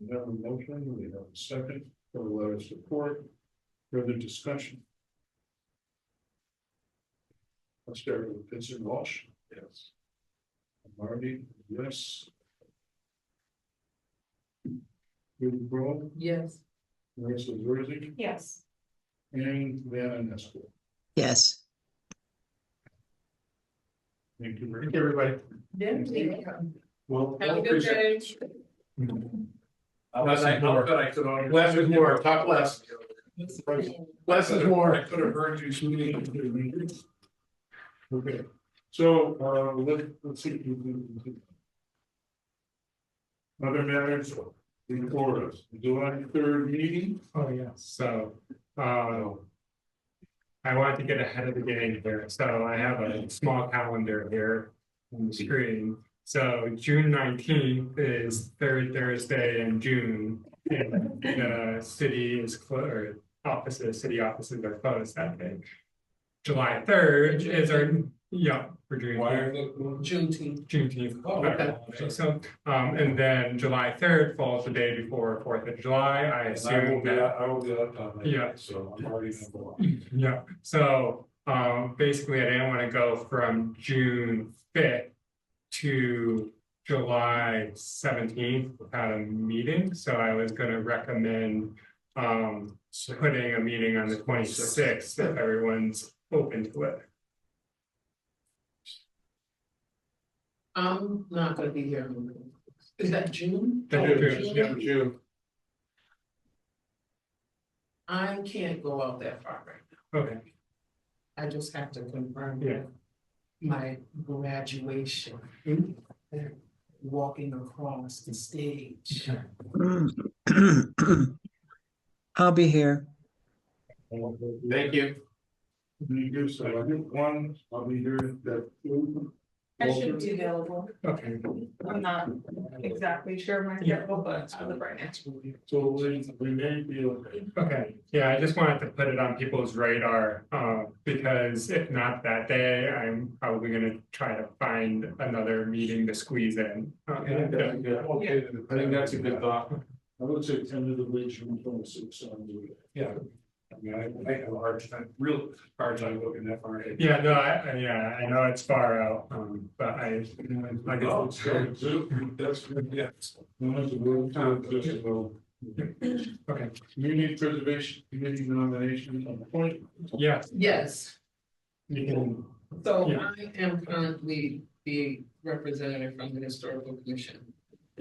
We have a motion, we have a second, for the letter of support, further discussion. Let's start with Vincent Walsh. Yes. Marty, yes. Judy Brown, Yes. Marissa Jersey, Yes. and Van Nestor. Yes. Thank you very Thank much. you, everybody. Well, Have a good day. Less is more. Less is more. Talk less. Less is more. I could have heard you speaking. Okay, so, let's see. Other matters before us, July 3rd meeting. Oh, yes, so, I wanted to get ahead of the game here, so I have a small calendar here on the screen. So June 19th is third Thursday in June, and the city is closed, city offices are closed that day. July 3rd is our, for June. Why are they Juneteenth? Juneteenth. Oh, okay. So, and then July 3rd falls the day before 4th of July, I assume that. I will be out on that. Yeah. So I'm already. Yeah, so, basically, I didn't want to go from June 5th to July 17th without a meeting, so I was gonna recommend, putting a meeting on the 26th if everyone's open to it. I'm not gonna be here. Is that June? June. I can't go out that far right now. Okay, I just have to confirm. Yeah. My graduation. And walking across the stage. I'll be here. thank you. You so I think one, I'll be here that. I should be available. Okay. I'm not exactly sure my schedule, but I would right now. So we may be okay. Okay, yeah, I just wanted to put it on people's radar, because if not that day, I'm probably gonna try to find another meeting to squeeze in. Okay, I think that's a good thought. I would say tentatively June 26th. Yeah. I mean, I have a hard time, real hard time looking that far ahead. Yeah, no, I know it's far out, but I guess it's good. That's good, yeah. That's a real time, just a little. Okay, Community Preservation Committee nomination appointment. yeah, Yes, you can, so Yeah. I am currently the representative from the Historical Commission.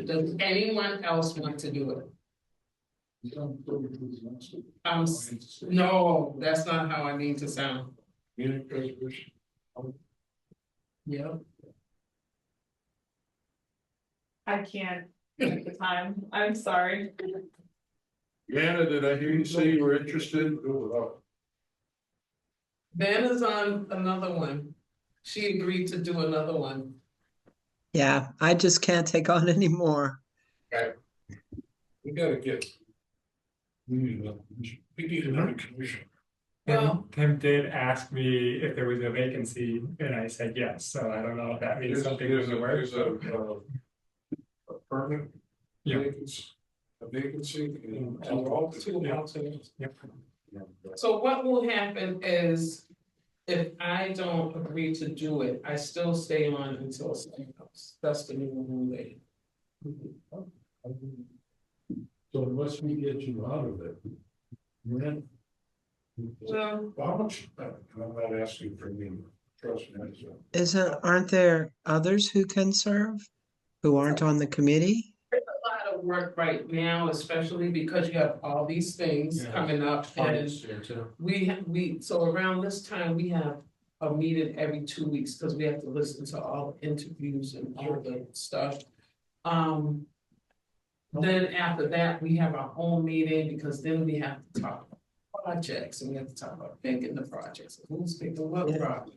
Does anyone else want to do it? No, that's not how I mean to sound. Community Preservation. Yep. I can't at the time. I'm sorry. Anna, did I hear you say you were interested? Vanna's on another one. She agreed to do another one. Yeah, I just can't take on anymore. We gotta get. We need another commission. Well, Tim did ask me if there was a vacancy, and I said yes, so I don't know if that means something doesn't work. There's a permanent. Yeah. vacancy and Yeah. alternates. Yep. so what will happen is, if I don't agree to do it, I still stay on until something else. That's the new ruling. So unless we get you out of it. Then. Well, How much, I'm not asking for me, trust me. Aren't there others who can serve? Who aren't on the committee? there's a lot of work right now, especially because you have all these things coming up, and so around this time, we have a meeting every 2 weeks, because we have to listen to all the interviews and all the stuff. Then after that, we have our own meeting, because then we have to talk about projects, and we have to talk about picking the projects, who's picking what project.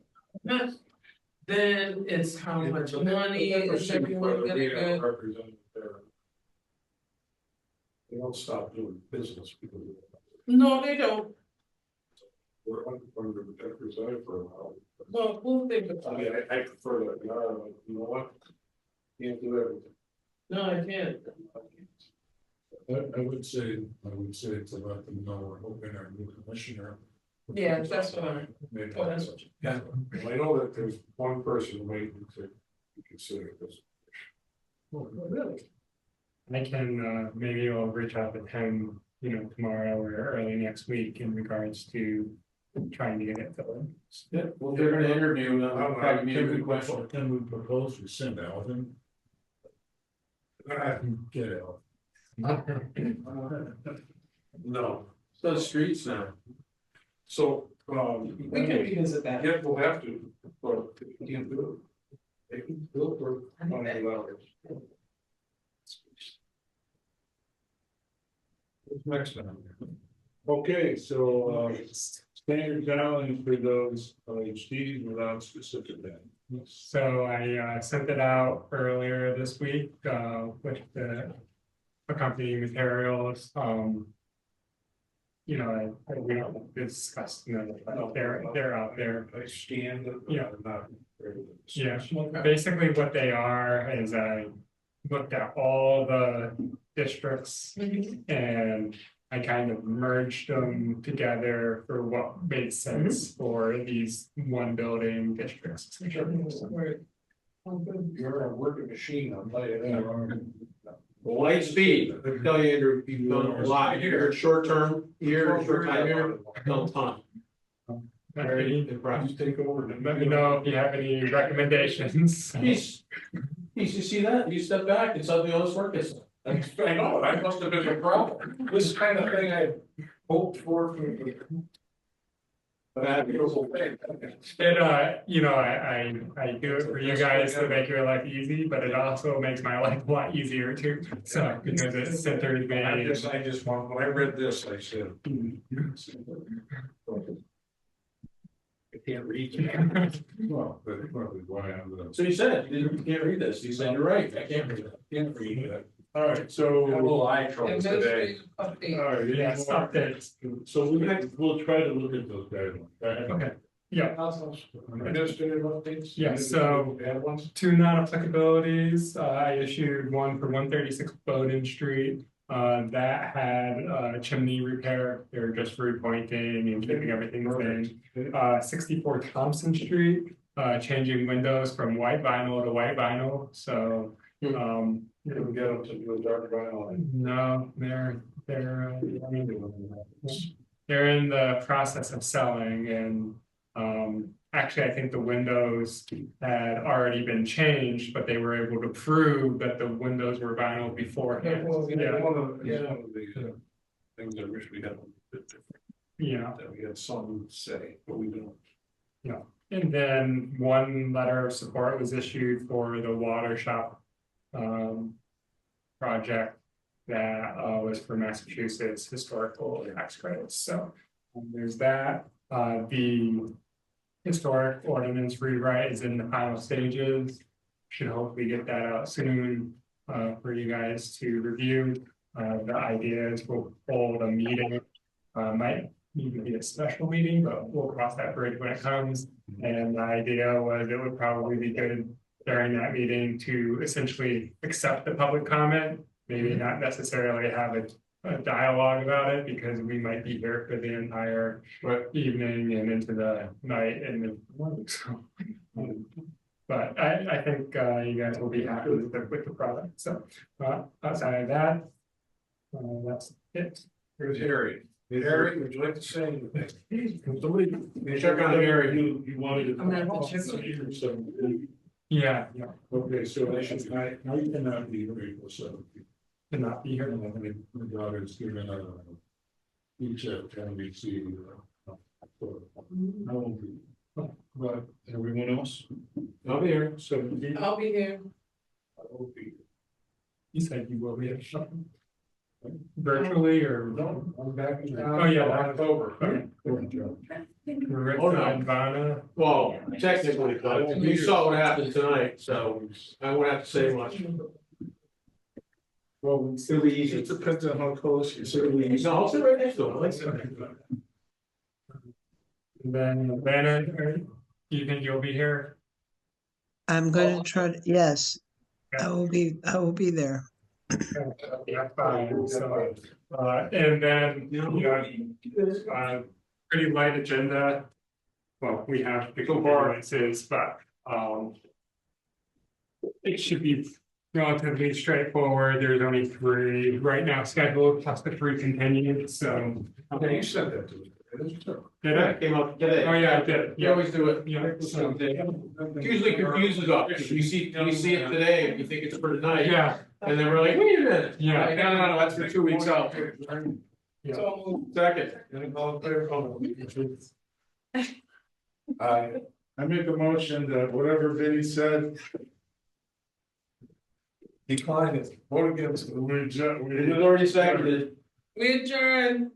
Then it's how much money is everyone gonna get. They don't stop doing business because of that. No, they don't. We're under the representative for a while. Well, we'll think I about mean, it. I prefer that, you know what? Can't do everything. No, I can't. I would say to let them know we're hoping our new commissioner. Yeah, that's what I. Maybe Oh, that's that's- yeah. I know that there's one person waiting to consider this. Really? I can, maybe I'll reach out to him, tomorrow or early next week in regards to trying to get it filled. Yeah, well, they're gonna interview, probably be a good question. Can we propose we send Alvin? Get out. No. So the streets now. So, We can revisit that. yeah, we'll have to, but we can't do it. They can build for $20. What's next time? Okay, so, standard challenge for those HDs without specific name. So I sent it out earlier this week with the accompanying materials. We don't discuss, but they're out there. I scanned it. Yeah. Not. Yeah, basically what they are is I looked at all the districts and I kind of merged them together for what made sense for these one building districts. You're a working machine, I'll tell you that. Light speed, I tell you, Andrew, you've done a lot here, short time here, done a ton. Very impressed. Take over. Let me know if you have any recommendations. He's, you see that? You step back and suddenly all this work is. I know, I must have been a problem. This is kind of thing I hoped for. But I had beautiful thing. I do it for you guys to make your life easy, but it also makes my life a lot easier too. So because it centers me. I just want, when I read this, I said. I can't read. Well, that's probably why I'm. So you said, you can't read this, you said, you're right, I can't read it. Can't read that. All right, so. Got a little eye trouble today. All right, Yes, updates. So we'll try to look at those guidelines. Okay, yeah. Administrative updates? Yeah, so Add ones? 2 non-applicabilities. I issued one for 136 Bowden Street. That had a chimney repair. They were just repointing and keeping everything the same. 64 Thompson Street, changing windows from white vinyl to white vinyl. So, You can get them to do a dark vinyl. no, they're in the process of selling and, actually, I think the windows had already been changed, but they were able to prove that the windows were vinyl beforehand. One of the things I wish we had a bit different. Yeah. That we had some say, but we don't. Yeah, and then one letter of support was issued for the water shop project that was for Massachusetts historical tax credits. So there's that. The historic ordinance rewrite is in the final stages. Should hopefully get that out soon for you guys to review. The idea is we'll hold a meeting. Might need to be a special meeting, but we'll cross that bridge when it comes. And the idea was it would probably be good during that meeting to essentially accept the public comment, maybe not necessarily have a dialogue about it, because we might be here for the entire evening and into the night and the morning. So, but I think you guys will be happy with the product. So outside of that, that's it. Here's Harry. Harry, would you like to say anything? Somebody. Check on Harry. You wanted to. I'm gonna check on you. Yeah. Okay, so I should, I cannot be here April 7th. Cannot be here. My daughter's giving a each NBC. I won't be. But everyone else? I'll be here. 17. I'll be here. I will be. You said you will be virtually or? No, I'm back in town. Oh, yeah. October. Okay. Oh, no. Well, technically, but you saw what happened tonight, so I won't have to say much. Well, It'll be easy. it depends on how close you sit. No, I'll sit right next to him. I like sitting. Then Bannon, do you think you'll be here? I'm going to try to, yes, I will be there. That's fine, so, and then, pretty light agenda. Well, we have the continuances, but, it should be relatively straightforward. There's only 3 right now scheduled, plus the 3 continued, so. Yeah, you said that to me. Did I? Came up today. Oh, yeah, I did. You always do it. Yeah, so, Usually confuses us, because you see it today, you think it's for tonight. yeah, And then we're like, wait a minute. Yeah. Like, no, that's for 2 weeks out. yeah. Second. I make a motion that whatever Vinnie said. Decline it, vote against it. It was already seconded. We adjourn.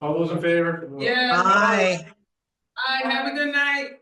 All those in favor? Yeah. Bye. Bye, have a good night.